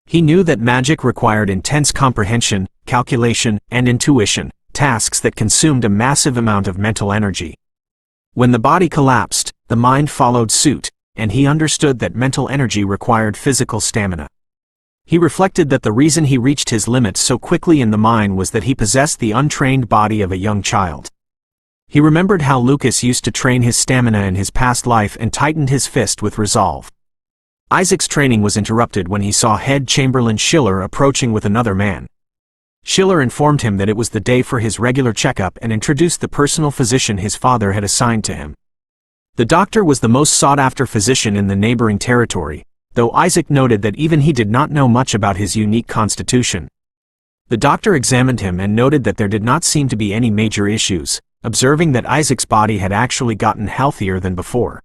Speaker 1: He knew that magic required intense comprehension, calculation, and intuition, tasks that consumed a massive amount of mental energy. When the body collapsed, the mind followed suit, and he understood that mental energy required physical stamina. He reflected that the reason he reached his limits so quickly in the mine was that he possessed the untrained body of a young child. He remembered how Lucas used to train his stamina in his past life and tightened his fist with resolve. Isaac's training was interrupted when he saw head chamberlain Schiller approaching with another man. Schiller informed him that it was the day for his regular checkup and introduced the personal physician his father had assigned to him. The doctor was the most sought-after physician in the neighboring territory, though Isaac noted that even he did not know much about his unique constitution. The doctor examined him and noted that there did not seem to be any major issues, observing that Isaac's body had actually gotten healthier than before.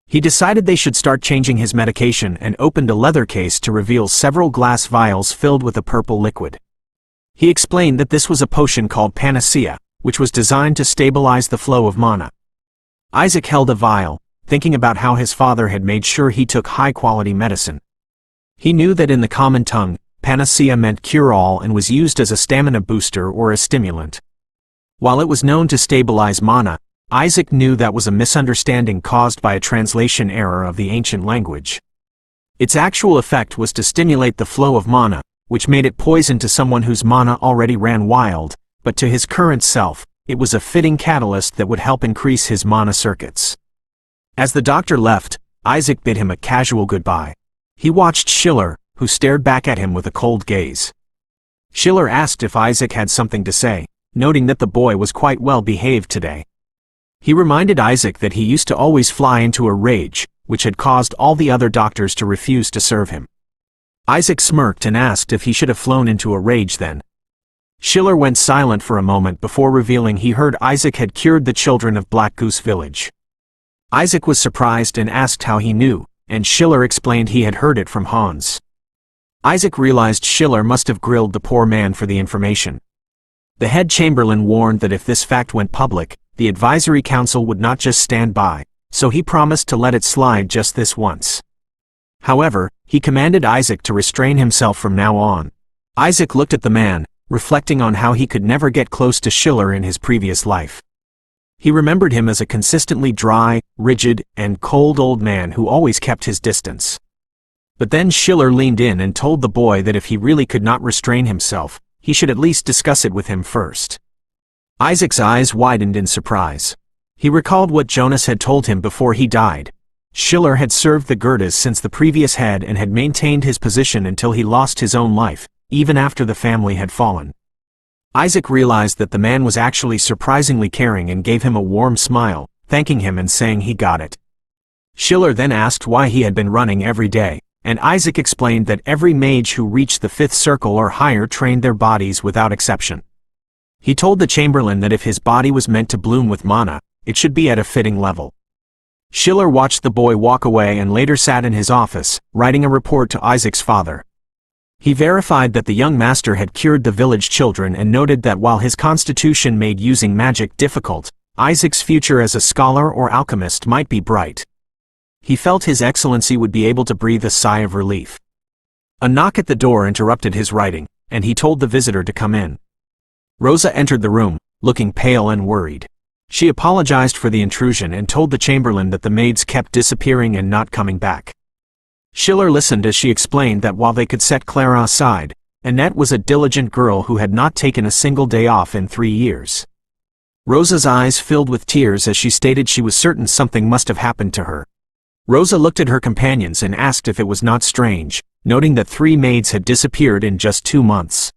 Speaker 1: He decided they should start changing his medication and opened a leather case to reveal several glass vials filled with a purple liquid. He explained that this was a potion called Panacea, which was designed to stabilize the flow of mana. Isaac held a vial, thinking about how his father had made sure he took high-quality medicine. He knew that in the common tongue, Panacea meant cure-all and was used as a stamina booster or a stimulant. While it was known to stabilize mana, Isaac knew that was a misunderstanding caused by a translation error of the ancient language. Its actual effect was to stimulate the flow of mana, which made it poison to someone whose mana already ran wild, but to his current self, it was a fitting catalyst that would help increase his mana circuits. As the doctor left, Isaac bid him a casual goodbye. He watched Schiller, who stared back at him with a cold gaze. Schiller asked if Isaac had something to say, noting that the boy was quite well behaved today. He reminded Isaac that he used to always fly into a rage, which had caused all the other doctors to refuse to serve him. Isaac smirked and asked if he should have flown into a rage then. Schiller went silent for a moment before revealing he heard Isaac had cured the children of Black Goose Village. Isaac was surprised and asked how he knew, and Schiller explained he had heard it from Hans. Isaac realized Schiller must have grilled the poor man for the information. The head chamberlain warned that if this fact went public, the advisory council would not just stand by, so he promised to let it slide just this once. However, he commanded Isaac to restrain himself from now on. Isaac looked at the man, reflecting on how he could never get close to Schiller in his previous life. He remembered him as a consistently dry, rigid, and cold old man who always kept his distance. But then Schiller leaned in and told the boy that if he really could not restrain himself, he should at least discuss it with him first. Isaac's eyes widened in surprise. He recalled what Jonas had told him before he died. Schiller had served the Goethes since the previous head and had maintained his position until he lost his own life, even after the family had fallen. Isaac realized that the man was actually surprisingly caring and gave him a warm smile, thanking him and saying he got it. Schiller then asked why he had been running every day, and Isaac explained that every mage who reached the 5th circle or higher trained their bodies without exception. He told the chamberlain that if his body was meant to bloom with mana, it should be at a fitting level. Schiller watched the boy walk away and later sat in his office, writing a report to Isaac's father. He verified that the young master had cured the village children and noted that while his constitution made using magic difficult, Isaac's future as a scholar or alchemist might be bright. He felt His Excellency would be able to breathe a sigh of relief. A knock at the door interrupted his writing, and he told the visitor to come in. Rosa entered the room, looking pale and worried. She apologized for the intrusion and told the chamberlain that the maids kept disappearing and not coming back. Schiller listened as she explained that while they could set Clara aside, Annette was a diligent girl who had not taken a single day off in 3 years. Rosa's eyes filled with tears as she stated she was certain something must have happened to her. Rosa looked at her companions and asked if it was not strange, noting that 3 maids had disappeared in just 2 months.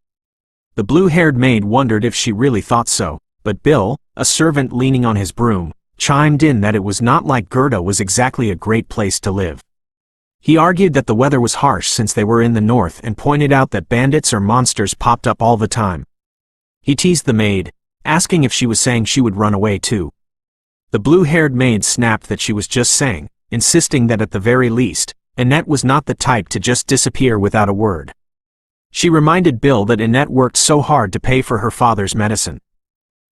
Speaker 1: The blue-haired maid wondered if she really thought so, but Bill, a servant leaning on his broom, chimed in that it was not like Goethe was exactly a great place to live. He argued that the weather was harsh since they were in the north and pointed out that bandits or monsters popped up all the time. He teased the maid, asking if she was saying she would run away too. The blue-haired maid snapped that she was just saying, insisting that at the very least, Annette was not the type to just disappear without a word. She reminded Bill that Annette worked so hard to pay for her father's medicine.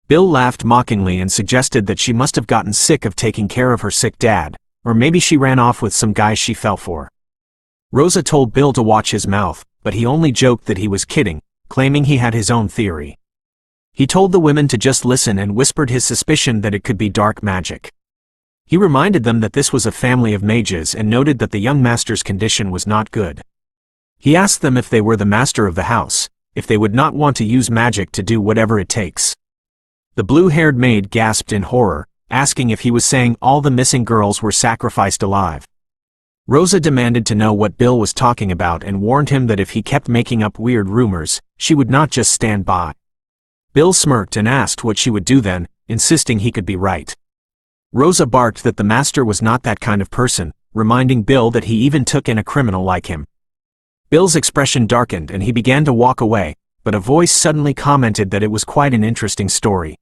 Speaker 1: Bill laughed mockingly and suggested that she must have gotten sick of taking care of her sick dad, or maybe she ran off with some guy she fell for. Rosa told Bill to watch his mouth, but he only joked that he was kidding, claiming he had his own theory. He told the women to just listen and whispered his suspicion that it could be dark magic. He reminded them that this was a family of mages and noted that the young master's condition was not good. He asked them if they were the master of the house, if they would not want to use magic to do whatever it takes. The blue-haired maid gasped in horror, asking if he was saying all the missing girls were sacrificed alive. Rosa demanded to know what Bill was talking about and warned him that if he kept making up weird rumors, she would not just stand by. Bill smirked and asked what she would do then, insisting he could be right. Rosa barked that the master was not that kind of person, reminding Bill that he even took in a criminal like him. Bill's expression darkened and he began to walk away, but a voice suddenly commented that it was quite an interesting story.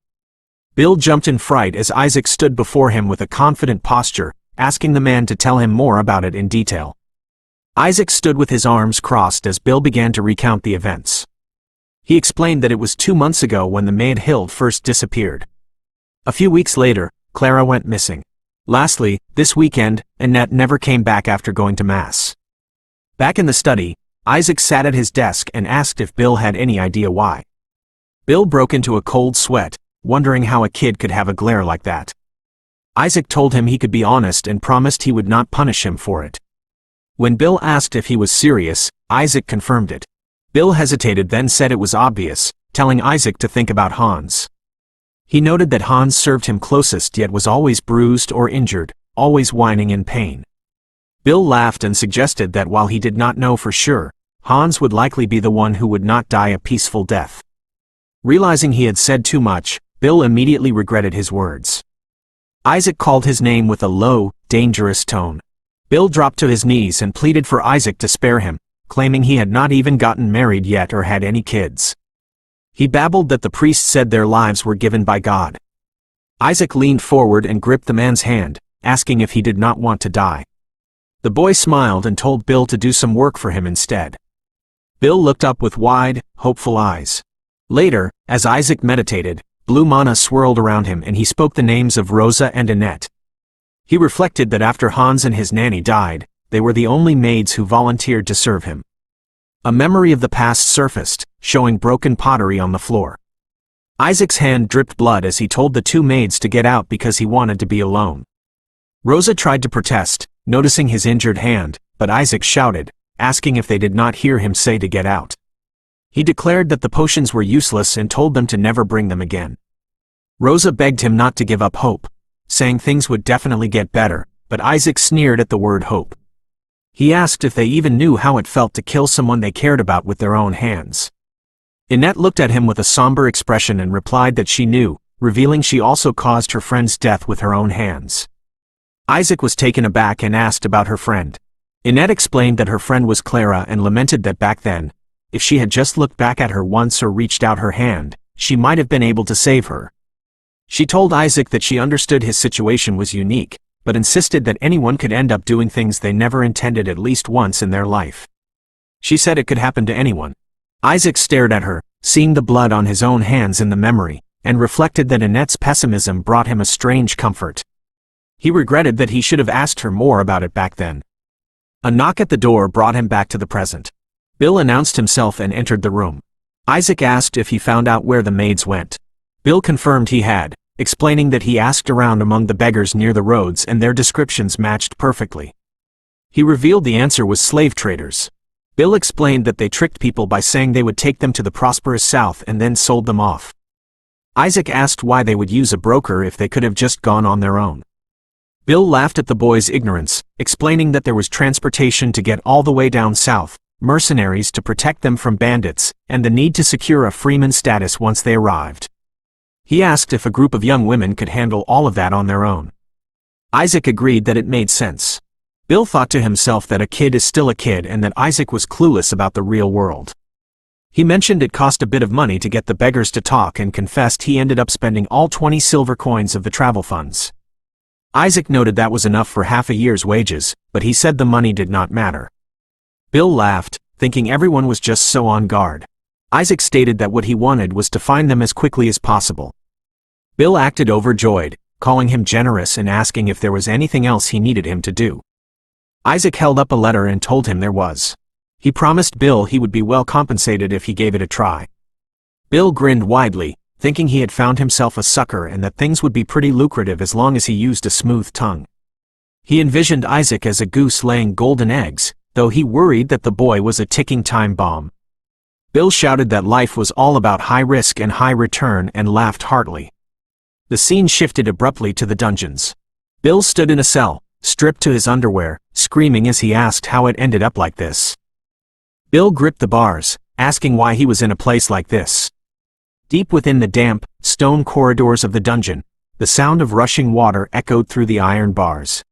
Speaker 1: Bill jumped in fright as Isaac stood before him with a confident posture, asking the man to tell him more about it in detail. Isaac stood with his arms crossed as Bill began to recount the events. He explained that it was 2 months ago when the maid Hild first disappeared. A few weeks later, Clara went missing. Lastly, this weekend, Annette never came back after going to Mass. Back in the study, Isaac sat at his desk and asked if Bill had any idea why. Bill broke into a cold sweat, wondering how a kid could have a glare like that. Isaac told him he could be honest and promised he would not punish him for it. When Bill asked if he was serious, Isaac confirmed it. Bill hesitated then said it was obvious, telling Isaac to think about Hans. He noted that Hans served him closest yet was always bruised or injured, always whining in pain. Bill laughed and suggested that while he did not know for sure, Hans would likely be the one who would not die a peaceful death. Realizing he had said too much, Bill immediately regretted his words. Isaac called his name with a low, dangerous tone. Bill dropped to his knees and pleaded for Isaac to spare him, claiming he had not even gotten married yet or had any kids. He babbled that the priest said their lives were given by God. Isaac leaned forward and gripped the man's hand, asking if he did not want to die. The boy smiled and told Bill to do some work for him instead. Bill looked up with wide, hopeful eyes. Later, as Isaac meditated, blue mana swirled around him and he spoke the names of Rosa and Annette. He reflected that after Hans and his nanny died, they were the only maids who volunteered to serve him. A memory of the past surfaced, showing broken pottery on the floor. Isaac's hand dripped blood as he told the two maids to get out because he wanted to be alone. Rosa tried to protest, noticing his injured hand, but Isaac shouted, asking if they did not hear him say to get out. He declared that the potions were useless and told them to never bring them again. Rosa begged him not to give up hope, saying things would definitely get better, but Isaac sneered at the word hope. He asked if they even knew how it felt to kill someone they cared about with their own hands. Annette looked at him with a somber expression and replied that she knew, revealing she also caused her friend's death with her own hands. Isaac was taken aback and asked about her friend. Annette explained that her friend was Clara and lamented that back then, if she had just looked back at her once or reached out her hand, she might have been able to save her. She told Isaac that she understood his situation was unique, but insisted that anyone could end up doing things they never intended at least once in their life. She said it could happen to anyone. Isaac stared at her, seeing the blood on his own hands in the memory, and reflected that Annette's pessimism brought him a strange comfort. He regretted that he should have asked her more about it back then. A knock at the door brought him back to the present. Bill announced himself and entered the room. Isaac asked if he found out where the maids went. Bill confirmed he had, explaining that he asked around among the beggars near the roads and their descriptions matched perfectly. He revealed the answer was slave traders. Bill explained that they tricked people by saying they would take them to the prosperous South and then sold them off. Isaac asked why they would use a broker if they could have just gone on their own. Bill laughed at the boy's ignorance, explaining that there was transportation to get all the way down south, mercenaries to protect them from bandits, and the need to secure a freeman status once they arrived. He asked if a group of young women could handle all of that on their own. Isaac agreed that it made sense. Bill thought to himself that a kid is still a kid and that Isaac was clueless about the real world. He mentioned it cost a bit of money to get the beggars to talk and confessed he ended up spending all 20 silver coins of the travel funds. Isaac noted that was enough for half a year's wages, but he said the money did not matter. Bill laughed, thinking everyone was just so on guard. Isaac stated that what he wanted was to find them as quickly as possible. Bill acted overjoyed, calling him generous and asking if there was anything else he needed him to do. Isaac held up a letter and told him there was. He promised Bill he would be well compensated if he gave it a try. Bill grinned widely, thinking he had found himself a sucker and that things would be pretty lucrative as long as he used a smooth tongue. He envisioned Isaac as a goose laying golden eggs, though he worried that the boy was a ticking time bomb. Bill shouted that life was all about high risk and high return and laughed heartily. The scene shifted abruptly to the dungeons. Bill stood in a cell, stripped to his underwear, screaming as he asked how it ended up like this. Bill gripped the bars, asking why he was in a place like this. Deep within the damp, stone corridors of the dungeon, the sound of rushing water echoed through the iron bars.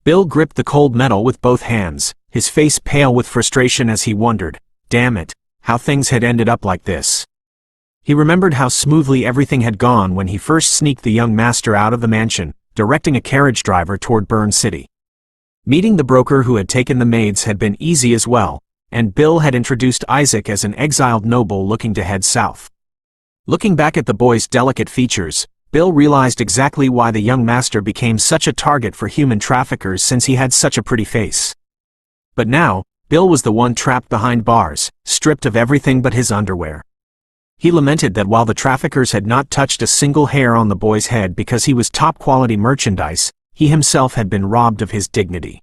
Speaker 1: Bill gripped the cold metal with both hands, his face pale with frustration as he wondered, damn it, how things had ended up like this. He remembered how smoothly everything had gone when he first sneaked the young master out of the mansion, directing a carriage driver toward Burn City. Meeting the broker who had taken the maids had been easy as well, and Bill had introduced Isaac as an exiled noble looking to head south. Looking back at the boy's delicate features, Bill realized exactly why the young master became such a target for human traffickers since he had such a pretty face. But now, Bill was the one trapped behind bars, stripped of everything but his underwear. He lamented that while the traffickers had not touched a single hair on the boy's head because he was top-quality merchandise, he himself had been robbed of his dignity.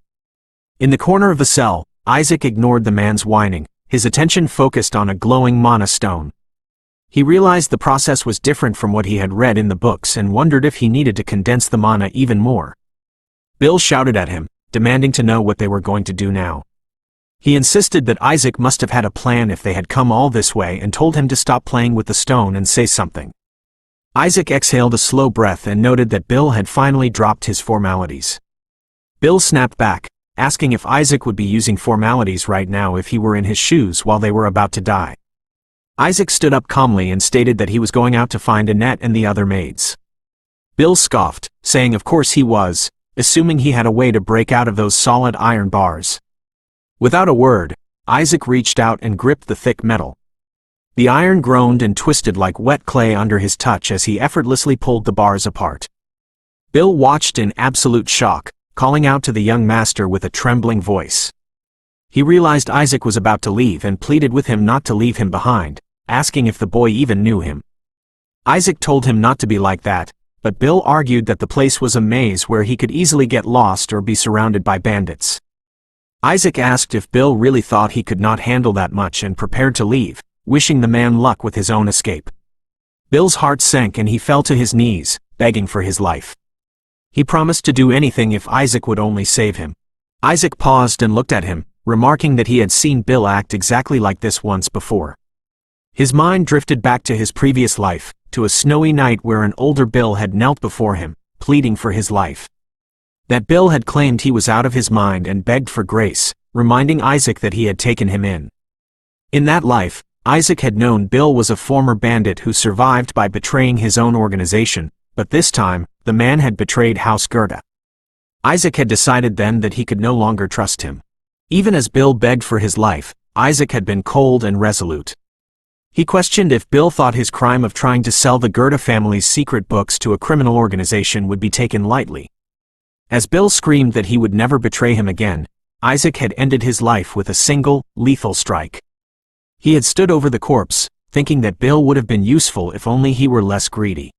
Speaker 1: In the corner of the cell, Isaac ignored the man's whining, his attention focused on a glowing mana stone. He realized the process was different from what he had read in the books and wondered if he needed to condense the mana even more. Bill shouted at him, demanding to know what they were going to do now. He insisted that Isaac must have had a plan if they had come all this way and told him to stop playing with the stone and say something. Isaac exhaled a slow breath and noted that Bill had finally dropped his formalities. Bill snapped back, asking if Isaac would be using formalities right now if he were in his shoes while they were about to die. Isaac stood up calmly and stated that he was going out to find Annette and the other maids. Bill scoffed, saying of course he was, assuming he had a way to break out of those solid iron bars. Without a word, Isaac reached out and gripped the thick metal. The iron groaned and twisted like wet clay under his touch as he effortlessly pulled the bars apart. Bill watched in absolute shock, calling out to the young master with a trembling voice. He realized Isaac was about to leave and pleaded with him not to leave him behind, asking if the boy even knew him. Isaac told him not to be like that, but Bill argued that the place was a maze where he could easily get lost or be surrounded by bandits. Isaac asked if Bill really thought he could not handle that much and prepared to leave, wishing the man luck with his own escape. Bill's heart sank and he fell to his knees, begging for his life. He promised to do anything if Isaac would only save him. Isaac paused and looked at him, remarking that he had seen Bill act exactly like this once before. His mind drifted back to his previous life, to a snowy night where an older Bill had knelt before him, pleading for his life. That Bill had claimed he was out of his mind and begged for grace, reminding Isaac that he had taken him in. In that life, Isaac had known Bill was a former bandit who survived by betraying his own organization, but this time, the man had betrayed House Goethe. Isaac had decided then that he could no longer trust him. Even as Bill begged for his life, Isaac had been cold and resolute. He questioned if Bill thought his crime of trying to sell the Goethe family's secret books to a criminal organization would be taken lightly. As Bill screamed that he would never betray him again, Isaac had ended his life with a single, lethal strike. He had stood over the corpse, thinking that Bill would have been useful if only he were less greedy.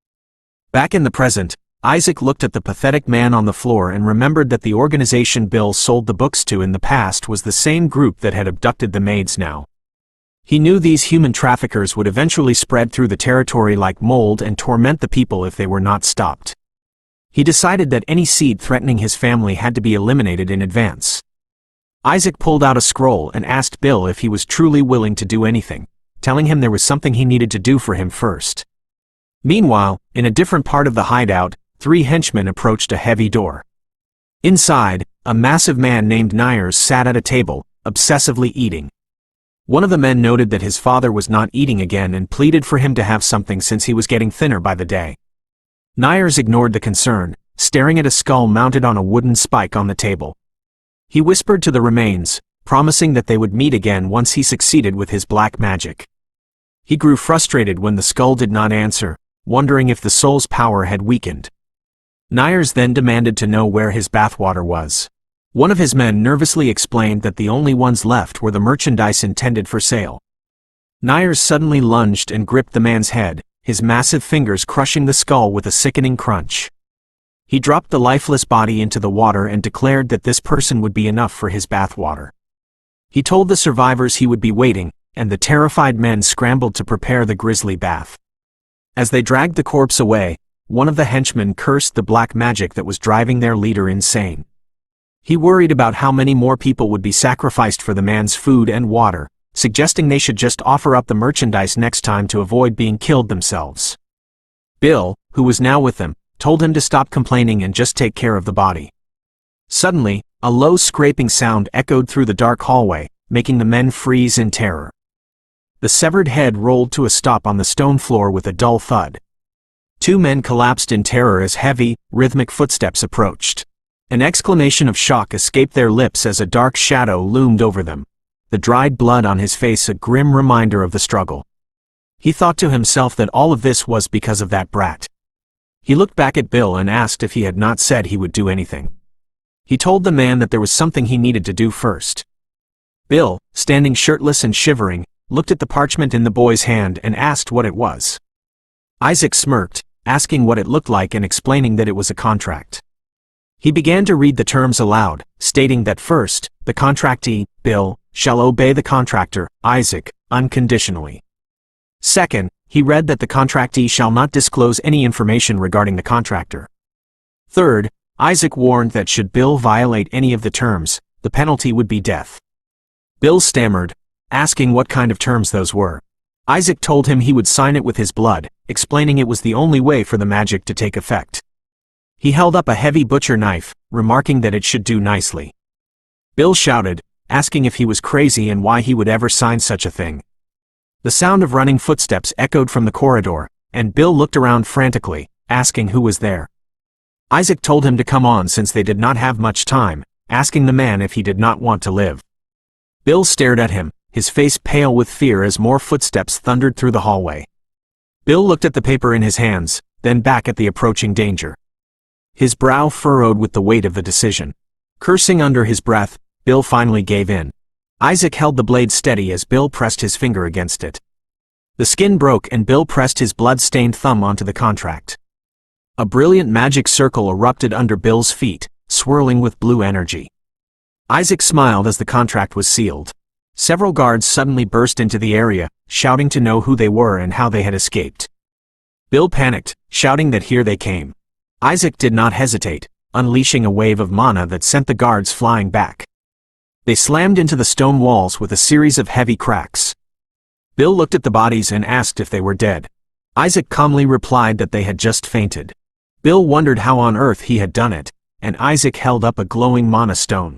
Speaker 1: Back in the present, Isaac looked at the pathetic man on the floor and remembered that the organization Bill sold the books to in the past was the same group that had abducted the maids now. He knew these human traffickers would eventually spread through the territory like mold and torment the people if they were not stopped. He decided that any seed threatening his family had to be eliminated in advance. Isaac pulled out a scroll and asked Bill if he was truly willing to do anything, telling him there was something he needed to do for him first. Meanwhile, in a different part of the hideout, 3 henchmen approached a heavy door. Inside, a massive man named Nyers sat at a table, obsessively eating. One of the men noted that his father was not eating again and pleaded for him to have something since he was getting thinner by the day. Nyers ignored the concern, staring at a skull mounted on a wooden spike on the table. He whispered to the remains, promising that they would meet again once he succeeded with his black magic. He grew frustrated when the skull did not answer, wondering if the soul's power had weakened. Nyers then demanded to know where his bathwater was. One of his men nervously explained that the only ones left were the merchandise intended for sale. Nyers suddenly lunged and gripped the man's head, his massive fingers crushing the skull with a sickening crunch. He dropped the lifeless body into the water and declared that this person would be enough for his bathwater. He told the survivors he would be waiting, and the terrified men scrambled to prepare the grisly bath. As they dragged the corpse away, one of the henchmen cursed the black magic that was driving their leader insane. He worried about how many more people would be sacrificed for the man's food and water, suggesting they should just offer up the merchandise next time to avoid being killed themselves. Bill, who was now with them, told him to stop complaining and just take care of the body. Suddenly, a low scraping sound echoed through the dark hallway, making the men freeze in terror. The severed head rolled to a stop on the stone floor with a dull thud. 2 men collapsed in terror as heavy, rhythmic footsteps approached. An exclamation of shock escaped their lips as a dark shadow loomed over them, the dried blood on his face a grim reminder of the struggle. He thought to himself that all of this was because of that brat. He looked back at Bill and asked if he had not said he would do anything. He told the man that there was something he needed to do first. Bill, standing shirtless and shivering, looked at the parchment in the boy's hand and asked what it was. Isaac smirked, asking what it looked like and explaining that it was a contract. He began to read the terms aloud, stating that first, the contractee, Bill, shall obey the contractor, Isaac, unconditionally. Second, he read that the contractee shall not disclose any information regarding the contractor. Third, Isaac warned that should Bill violate any of the terms, the penalty would be death. Bill stammered, asking what kind of terms those were. Isaac told him he would sign it with his blood, explaining it was the only way for the magic to take effect. He held up a heavy butcher knife, remarking that it should do nicely. Bill shouted, asking if he was crazy and why he would ever sign such a thing. The sound of running footsteps echoed from the corridor, and Bill looked around frantically, asking who was there. Isaac told him to come on since they did not have much time, asking the man if he did not want to live. Bill stared at him, his face pale with fear as more footsteps thundered through the hallway. Bill looked at the paper in his hands, then back at the approaching danger. His brow furrowed with the weight of the decision. Cursing under his breath, Bill finally gave in. Isaac held the blade steady as Bill pressed his finger against it. The skin broke and Bill pressed his blood-stained thumb onto the contract. A brilliant magic circle erupted under Bill's feet, swirling with blue energy. Isaac smiled as the contract was sealed. Several guards suddenly burst into the area, shouting to know who they were and how they had escaped. Bill panicked, shouting that here they came. Isaac did not hesitate, unleashing a wave of mana that sent the guards flying back. They slammed into the stone walls with a series of heavy cracks. Bill looked at the bodies and asked if they were dead. Isaac calmly replied that they had just fainted. Bill wondered how on earth he had done it, and Isaac held up a glowing mana stone.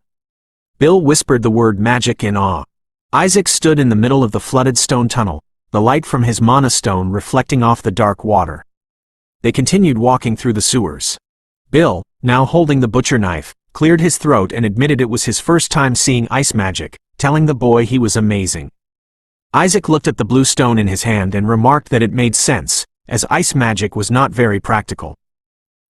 Speaker 1: Bill whispered the word magic in awe. Isaac stood in the middle of the flooded stone tunnel, the light from his mana stone reflecting off the dark water. They continued walking through the sewers. Bill, now holding the butcher knife, cleared his throat and admitted it was his first time seeing ice magic, telling the boy he was amazing. Isaac looked at the blue stone in his hand and remarked that it made sense, as ice magic was not very practical.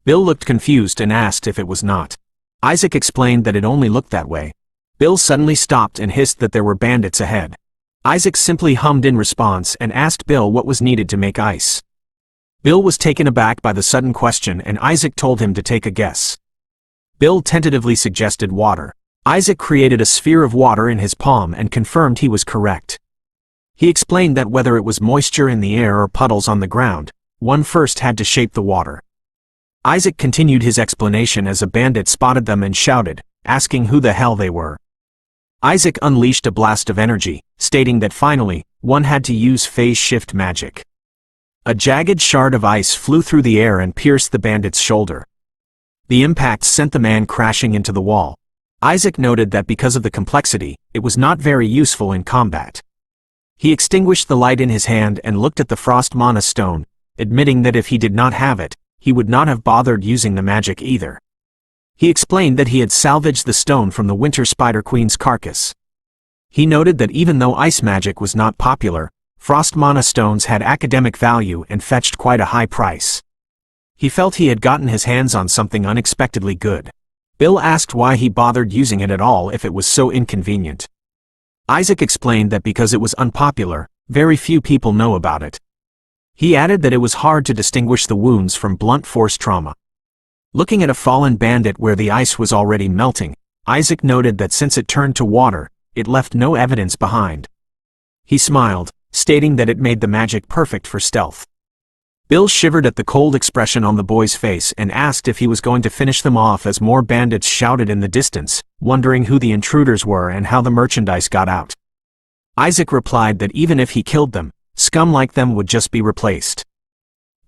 Speaker 1: Bill looked confused and asked if it was not. Isaac explained that it only looked that way. Bill suddenly stopped and hissed that there were bandits ahead. Isaac simply hummed in response and asked Bill what was needed to make ice. Bill was taken aback by the sudden question and Isaac told him to take a guess. Bill tentatively suggested water. Isaac created a sphere of water in his palm and confirmed he was correct. He explained that whether it was moisture in the air or puddles on the ground, one first had to shape the water. Isaac continued his explanation as a bandit spotted them and shouted, asking who the hell they were. Isaac unleashed a blast of energy, stating that finally, one had to use phase shift magic. A jagged shard of ice flew through the air and pierced the bandit's shoulder. The impact sent the man crashing into the wall. Isaac noted that because of the complexity, it was not very useful in combat. He extinguished the light in his hand and looked at the frost mana stone, admitting that if he did not have it, he would not have bothered using the magic either. He explained that he had salvaged the stone from the Winter Spider Queen's carcass. He noted that even though ice magic was not popular, frost mana stones had academic value and fetched quite a high price. He felt he had gotten his hands on something unexpectedly good. Bill asked why he bothered using it at all if it was so inconvenient. Isaac explained that because it was unpopular, very few people know about it. He added that it was hard to distinguish the wounds from blunt force trauma. Looking at a fallen bandit where the ice was already melting, Isaac noted that since it turned to water, it left no evidence behind. He smiled, stating that it made the magic perfect for stealth. Bill shivered at the cold expression on the boy's face and asked if he was going to finish them off as more bandits shouted in the distance, wondering who the intruders were and how the merchandise got out. Isaac replied that even if he killed them, scum like them would just be replaced.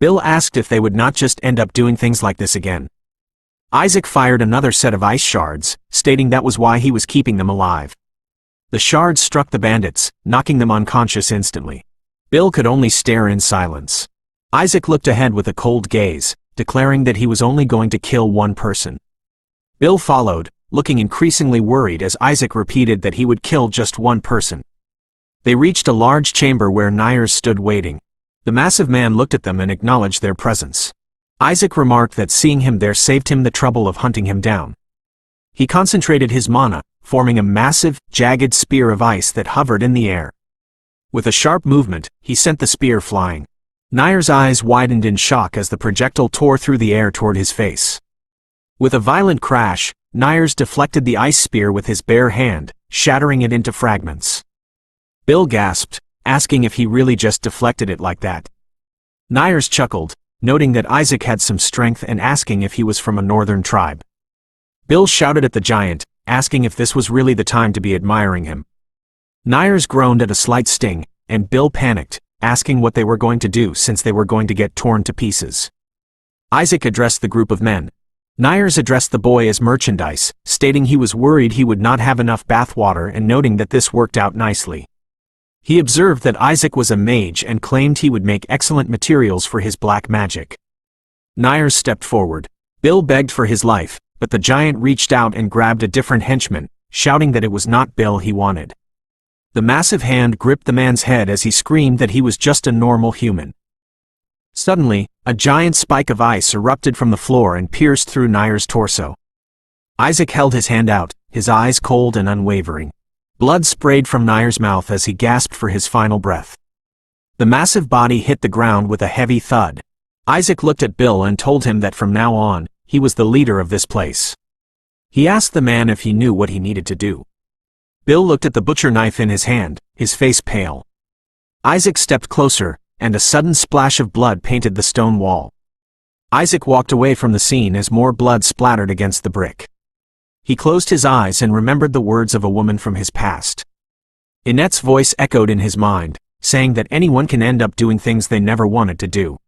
Speaker 1: Bill asked if they would not just end up doing things like this again. Isaac fired another set of ice shards, stating that was why he was keeping them alive. The shards struck the bandits, knocking them unconscious instantly. Bill could only stare in silence. Isaac looked ahead with a cold gaze, declaring that he was only going to kill one person. Bill followed, looking increasingly worried as Isaac repeated that he would kill just one person. They reached a large chamber where Nyers stood waiting. The massive man looked at them and acknowledged their presence. Isaac remarked that seeing him there saved him the trouble of hunting him down. He concentrated his mana, forming a massive, jagged spear of ice that hovered in the air. With a sharp movement, he sent the spear flying. Nyers' eyes widened in shock as the projectile tore through the air toward his face. With a violent crash, Nyers deflected the ice spear with his bare hand, shattering it into fragments. Bill gasped, asking if he really just deflected it like that. Nyers chuckled, noting that Isaac had some strength and asking if he was from a northern tribe. Bill shouted at the giant, asking if this was really the time to be admiring him. Nyers groaned at a slight sting, and Bill panicked, asking what they were going to do since they were going to get torn to pieces. Isaac addressed the group of men. Nyers addressed the boy as merchandise, stating he was worried he would not have enough bathwater and noting that this worked out nicely. He observed that Isaac was a mage and claimed he would make excellent materials for his black magic. Nyers stepped forward. Bill begged for his life, but the giant reached out and grabbed a different henchman, shouting that it was not Bill he wanted. The massive hand gripped the man's head as he screamed that he was just a normal human. Suddenly, a giant spike of ice erupted from the floor and pierced through Nair's torso. Isaac held his hand out, his eyes cold and unwavering. Blood sprayed from Nair's mouth as he gasped for his final breath. The massive body hit the ground with a heavy thud. Isaac looked at Bill and told him that from now on, he was the leader of this place. He asked the man if he knew what he needed to do. Bill looked at the butcher knife in his hand, his face pale. Isaac stepped closer, and a sudden splash of blood painted the stone wall. Isaac walked away from the scene as more blood splattered against the brick. He closed his eyes and remembered the words of a woman from his past. Annette's voice echoed in his mind, saying that anyone can end up doing things they never wanted to do.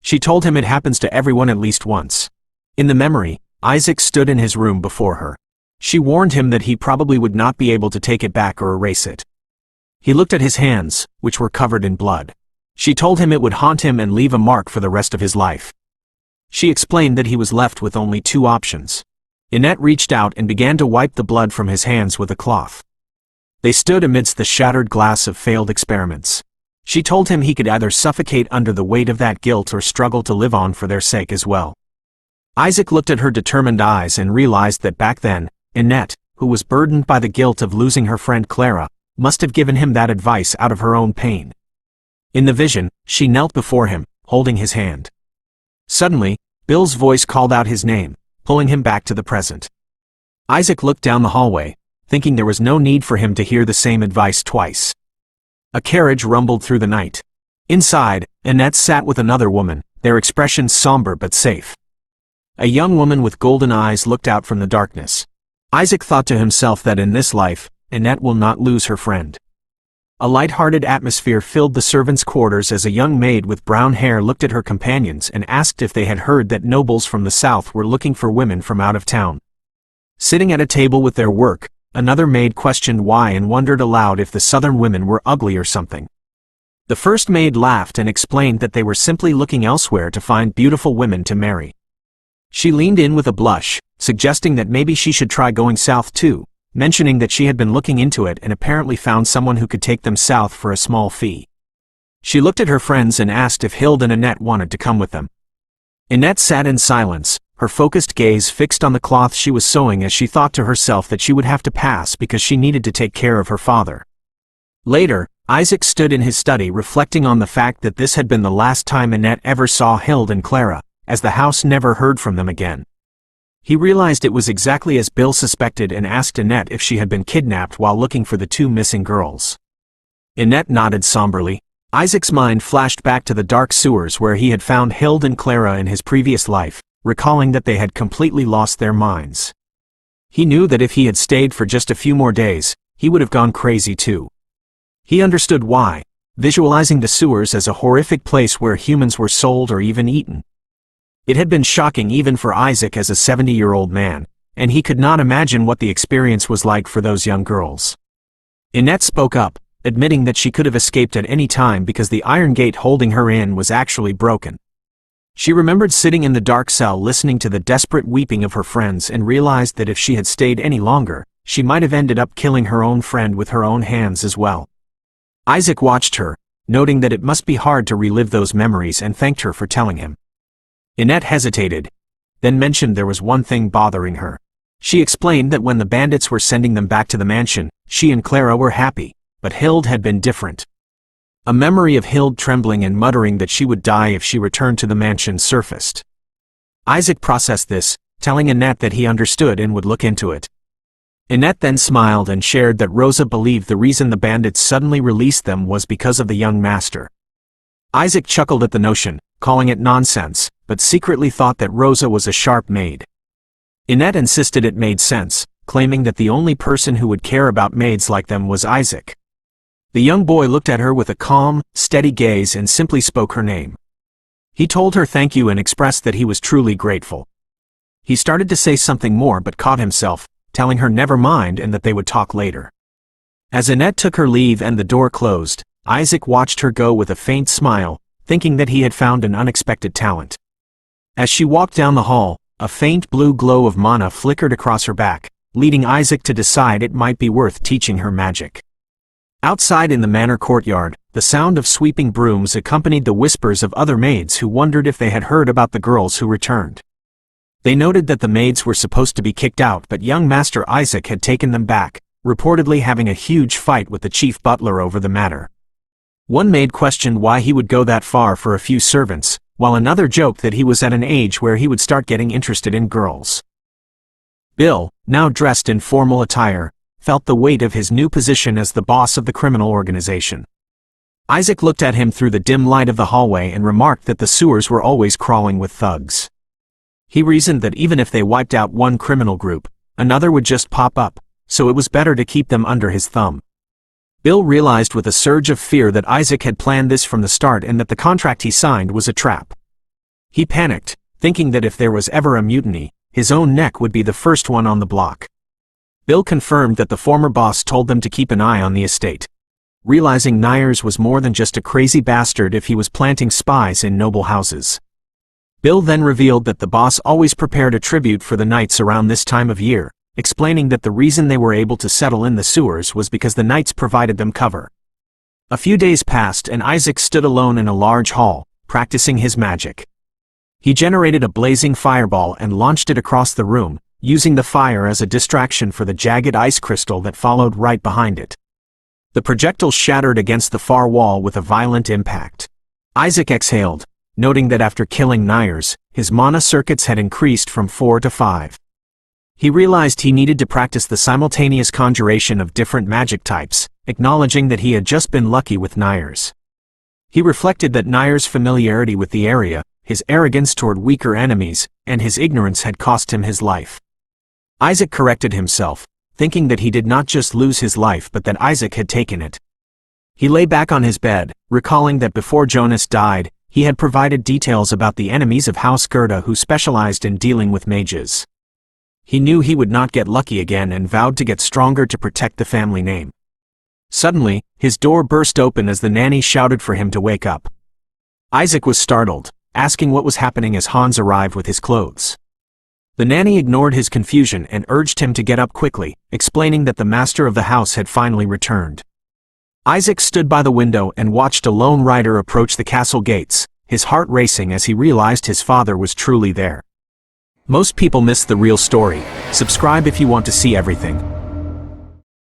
Speaker 1: She told him it happens to everyone at least once. In the memory, Isaac stood in his room before her. She warned him that he probably would not be able to take it back or erase it. He looked at his hands, which were covered in blood. She told him it would haunt him and leave a mark for the rest of his life. She explained that he was left with only two options. Annette reached out and began to wipe the blood from his hands with a cloth. They stood amidst the shattered glass of failed experiments. She told him he could either suffocate under the weight of that guilt or struggle to live on for their sake as well. Isaac looked at her determined eyes and realized that back then, Annette, who was burdened by the guilt of losing her friend Clara, must have given him that advice out of her own pain. In the vision, she knelt before him, holding his hand. Suddenly, Bill's voice called out his name, pulling him back to the present. Isaac looked down the hallway, thinking there was no need for him to hear the same advice twice. A carriage rumbled through the night. Inside, Annette sat with another woman, their expressions somber but safe. A young woman with golden eyes looked out from the darkness. Isaac thought to himself that in this life, Annette will not lose her friend. A light-hearted atmosphere filled the servants' quarters as a young maid with brown hair looked at her companions and asked if they had heard that nobles from the south were looking for women from out of town. Sitting at a table with their work, another maid questioned why and wondered aloud if the southern women were ugly or something. The first maid laughed and explained that they were simply looking elsewhere to find beautiful women to marry. She leaned in with a blush, suggesting that maybe she should try going south too, mentioning that she had been looking into it and apparently found someone who could take them south for a small fee. She looked at her friends and asked if Hild and Annette wanted to come with them. Annette sat in silence, her focused gaze fixed on the cloth she was sewing as she thought to herself that she would have to pass because she needed to take care of her father. Later, Isaac stood in his study reflecting on the fact that this had been the last time Annette ever saw Hild and Clara, as the house never heard from them again. He realized it was exactly as Bill suspected and asked Annette if she had been kidnapped while looking for the two missing girls. Annette nodded somberly. Isaac's mind flashed back to the dark sewers where he had found Hild and Clara in his previous life, recalling that they had completely lost their minds. He knew that if he had stayed for just a few more days, he would have gone crazy too. He understood why, visualizing the sewers as a horrific place where humans were sold or even eaten. It had been shocking even for Isaac as a 70-year-old man, and he could not imagine what the experience was like for those young girls. Annette spoke up, admitting that she could have escaped at any time because the iron gate holding her in was actually broken. She remembered sitting in the dark cell listening to the desperate weeping of her friends and realized that if she had stayed any longer, she might have ended up killing her own friend with her own hands as well. Isaac watched her, noting that it must be hard to relive those memories, and thanked her for telling him. Annette hesitated, then mentioned there was one thing bothering her. She explained that when the bandits were sending them back to the mansion, she and Clara were happy, but Hild had been different. A memory of Hild trembling and muttering that she would die if she returned to the mansion surfaced. Isaac processed this, telling Annette that he understood and would look into it. Annette then smiled and shared that Rosa believed the reason the bandits suddenly released them was because of the young master. Isaac chuckled at the notion, calling it nonsense, but secretly thought that Rosa was a sharp maid. Annette insisted it made sense, claiming that the only person who would care about maids like them was Isaac. The young boy looked at her with a calm, steady gaze and simply spoke her name. He told her thank you and expressed that he was truly grateful. He started to say something more but caught himself, telling her never mind and that they would talk later. As Annette took her leave and the door closed, Isaac watched her go with a faint smile, thinking that he had found an unexpected talent. As she walked down the hall, a faint blue glow of mana flickered across her back, leading Isaac to decide it might be worth teaching her magic. Outside in the manor courtyard, the sound of sweeping brooms accompanied the whispers of other maids who wondered if they had heard about the girls who returned. They noted that the maids were supposed to be kicked out, but young Master Isaac had taken them back, reportedly having a huge fight with the chief butler over the matter. One maid questioned why he would go that far for a few servants, while another joked that he was at an age where he would start getting interested in girls. Bill, now dressed in formal attire, felt the weight of his new position as the boss of the criminal organization. Isaac looked at him through the dim light of the hallway and remarked that the sewers were always crawling with thugs. He reasoned that even if they wiped out one criminal group, another would just pop up, so it was better to keep them under his thumb. Bill realized with a surge of fear that Isaac had planned this from the start and that the contract he signed was a trap. He panicked, thinking that if there was ever a mutiny, his own neck would be the first one on the block. Bill confirmed that the former boss told them to keep an eye on the estate. Realizing Nyers was more than just a crazy bastard if he was planting spies in noble houses. Bill then revealed that the boss always prepared a tribute for the knights around this time of year, explaining that the reason they were able to settle in the sewers was because the knights provided them cover. A few days passed and Isaac stood alone in a large hall, practicing his magic. He generated a blazing fireball and launched it across the room, using the fire as a distraction for the jagged ice crystal that followed right behind it. The projectile shattered against the far wall with a violent impact. Isaac exhaled, noting that after killing Nyers, his mana circuits had increased from 4 to 5. He realized he needed to practice the simultaneous conjuration of different magic types, acknowledging that he had just been lucky with Nyers. He reflected that Nyers' familiarity with the area, his arrogance toward weaker enemies, and his ignorance had cost him his life. Isaac corrected himself, thinking that he did not just lose his life but that Isaac had taken it. He lay back on his bed, recalling that before Jonas died, he had provided details about the enemies of House Goethe who specialized in dealing with mages. He knew he would not get lucky again and vowed to get stronger to protect the family name. Suddenly, his door burst open as the nanny shouted for him to wake up. Isaac was startled, asking what was happening as Hans arrived with his clothes. The nanny ignored his confusion and urged him to get up quickly, explaining that the master of the house had finally returned. Isaac stood by the window and watched a lone rider approach the castle gates, his heart racing as he realized his father was truly there. Most people miss the real story. Subscribe if you want to see everything.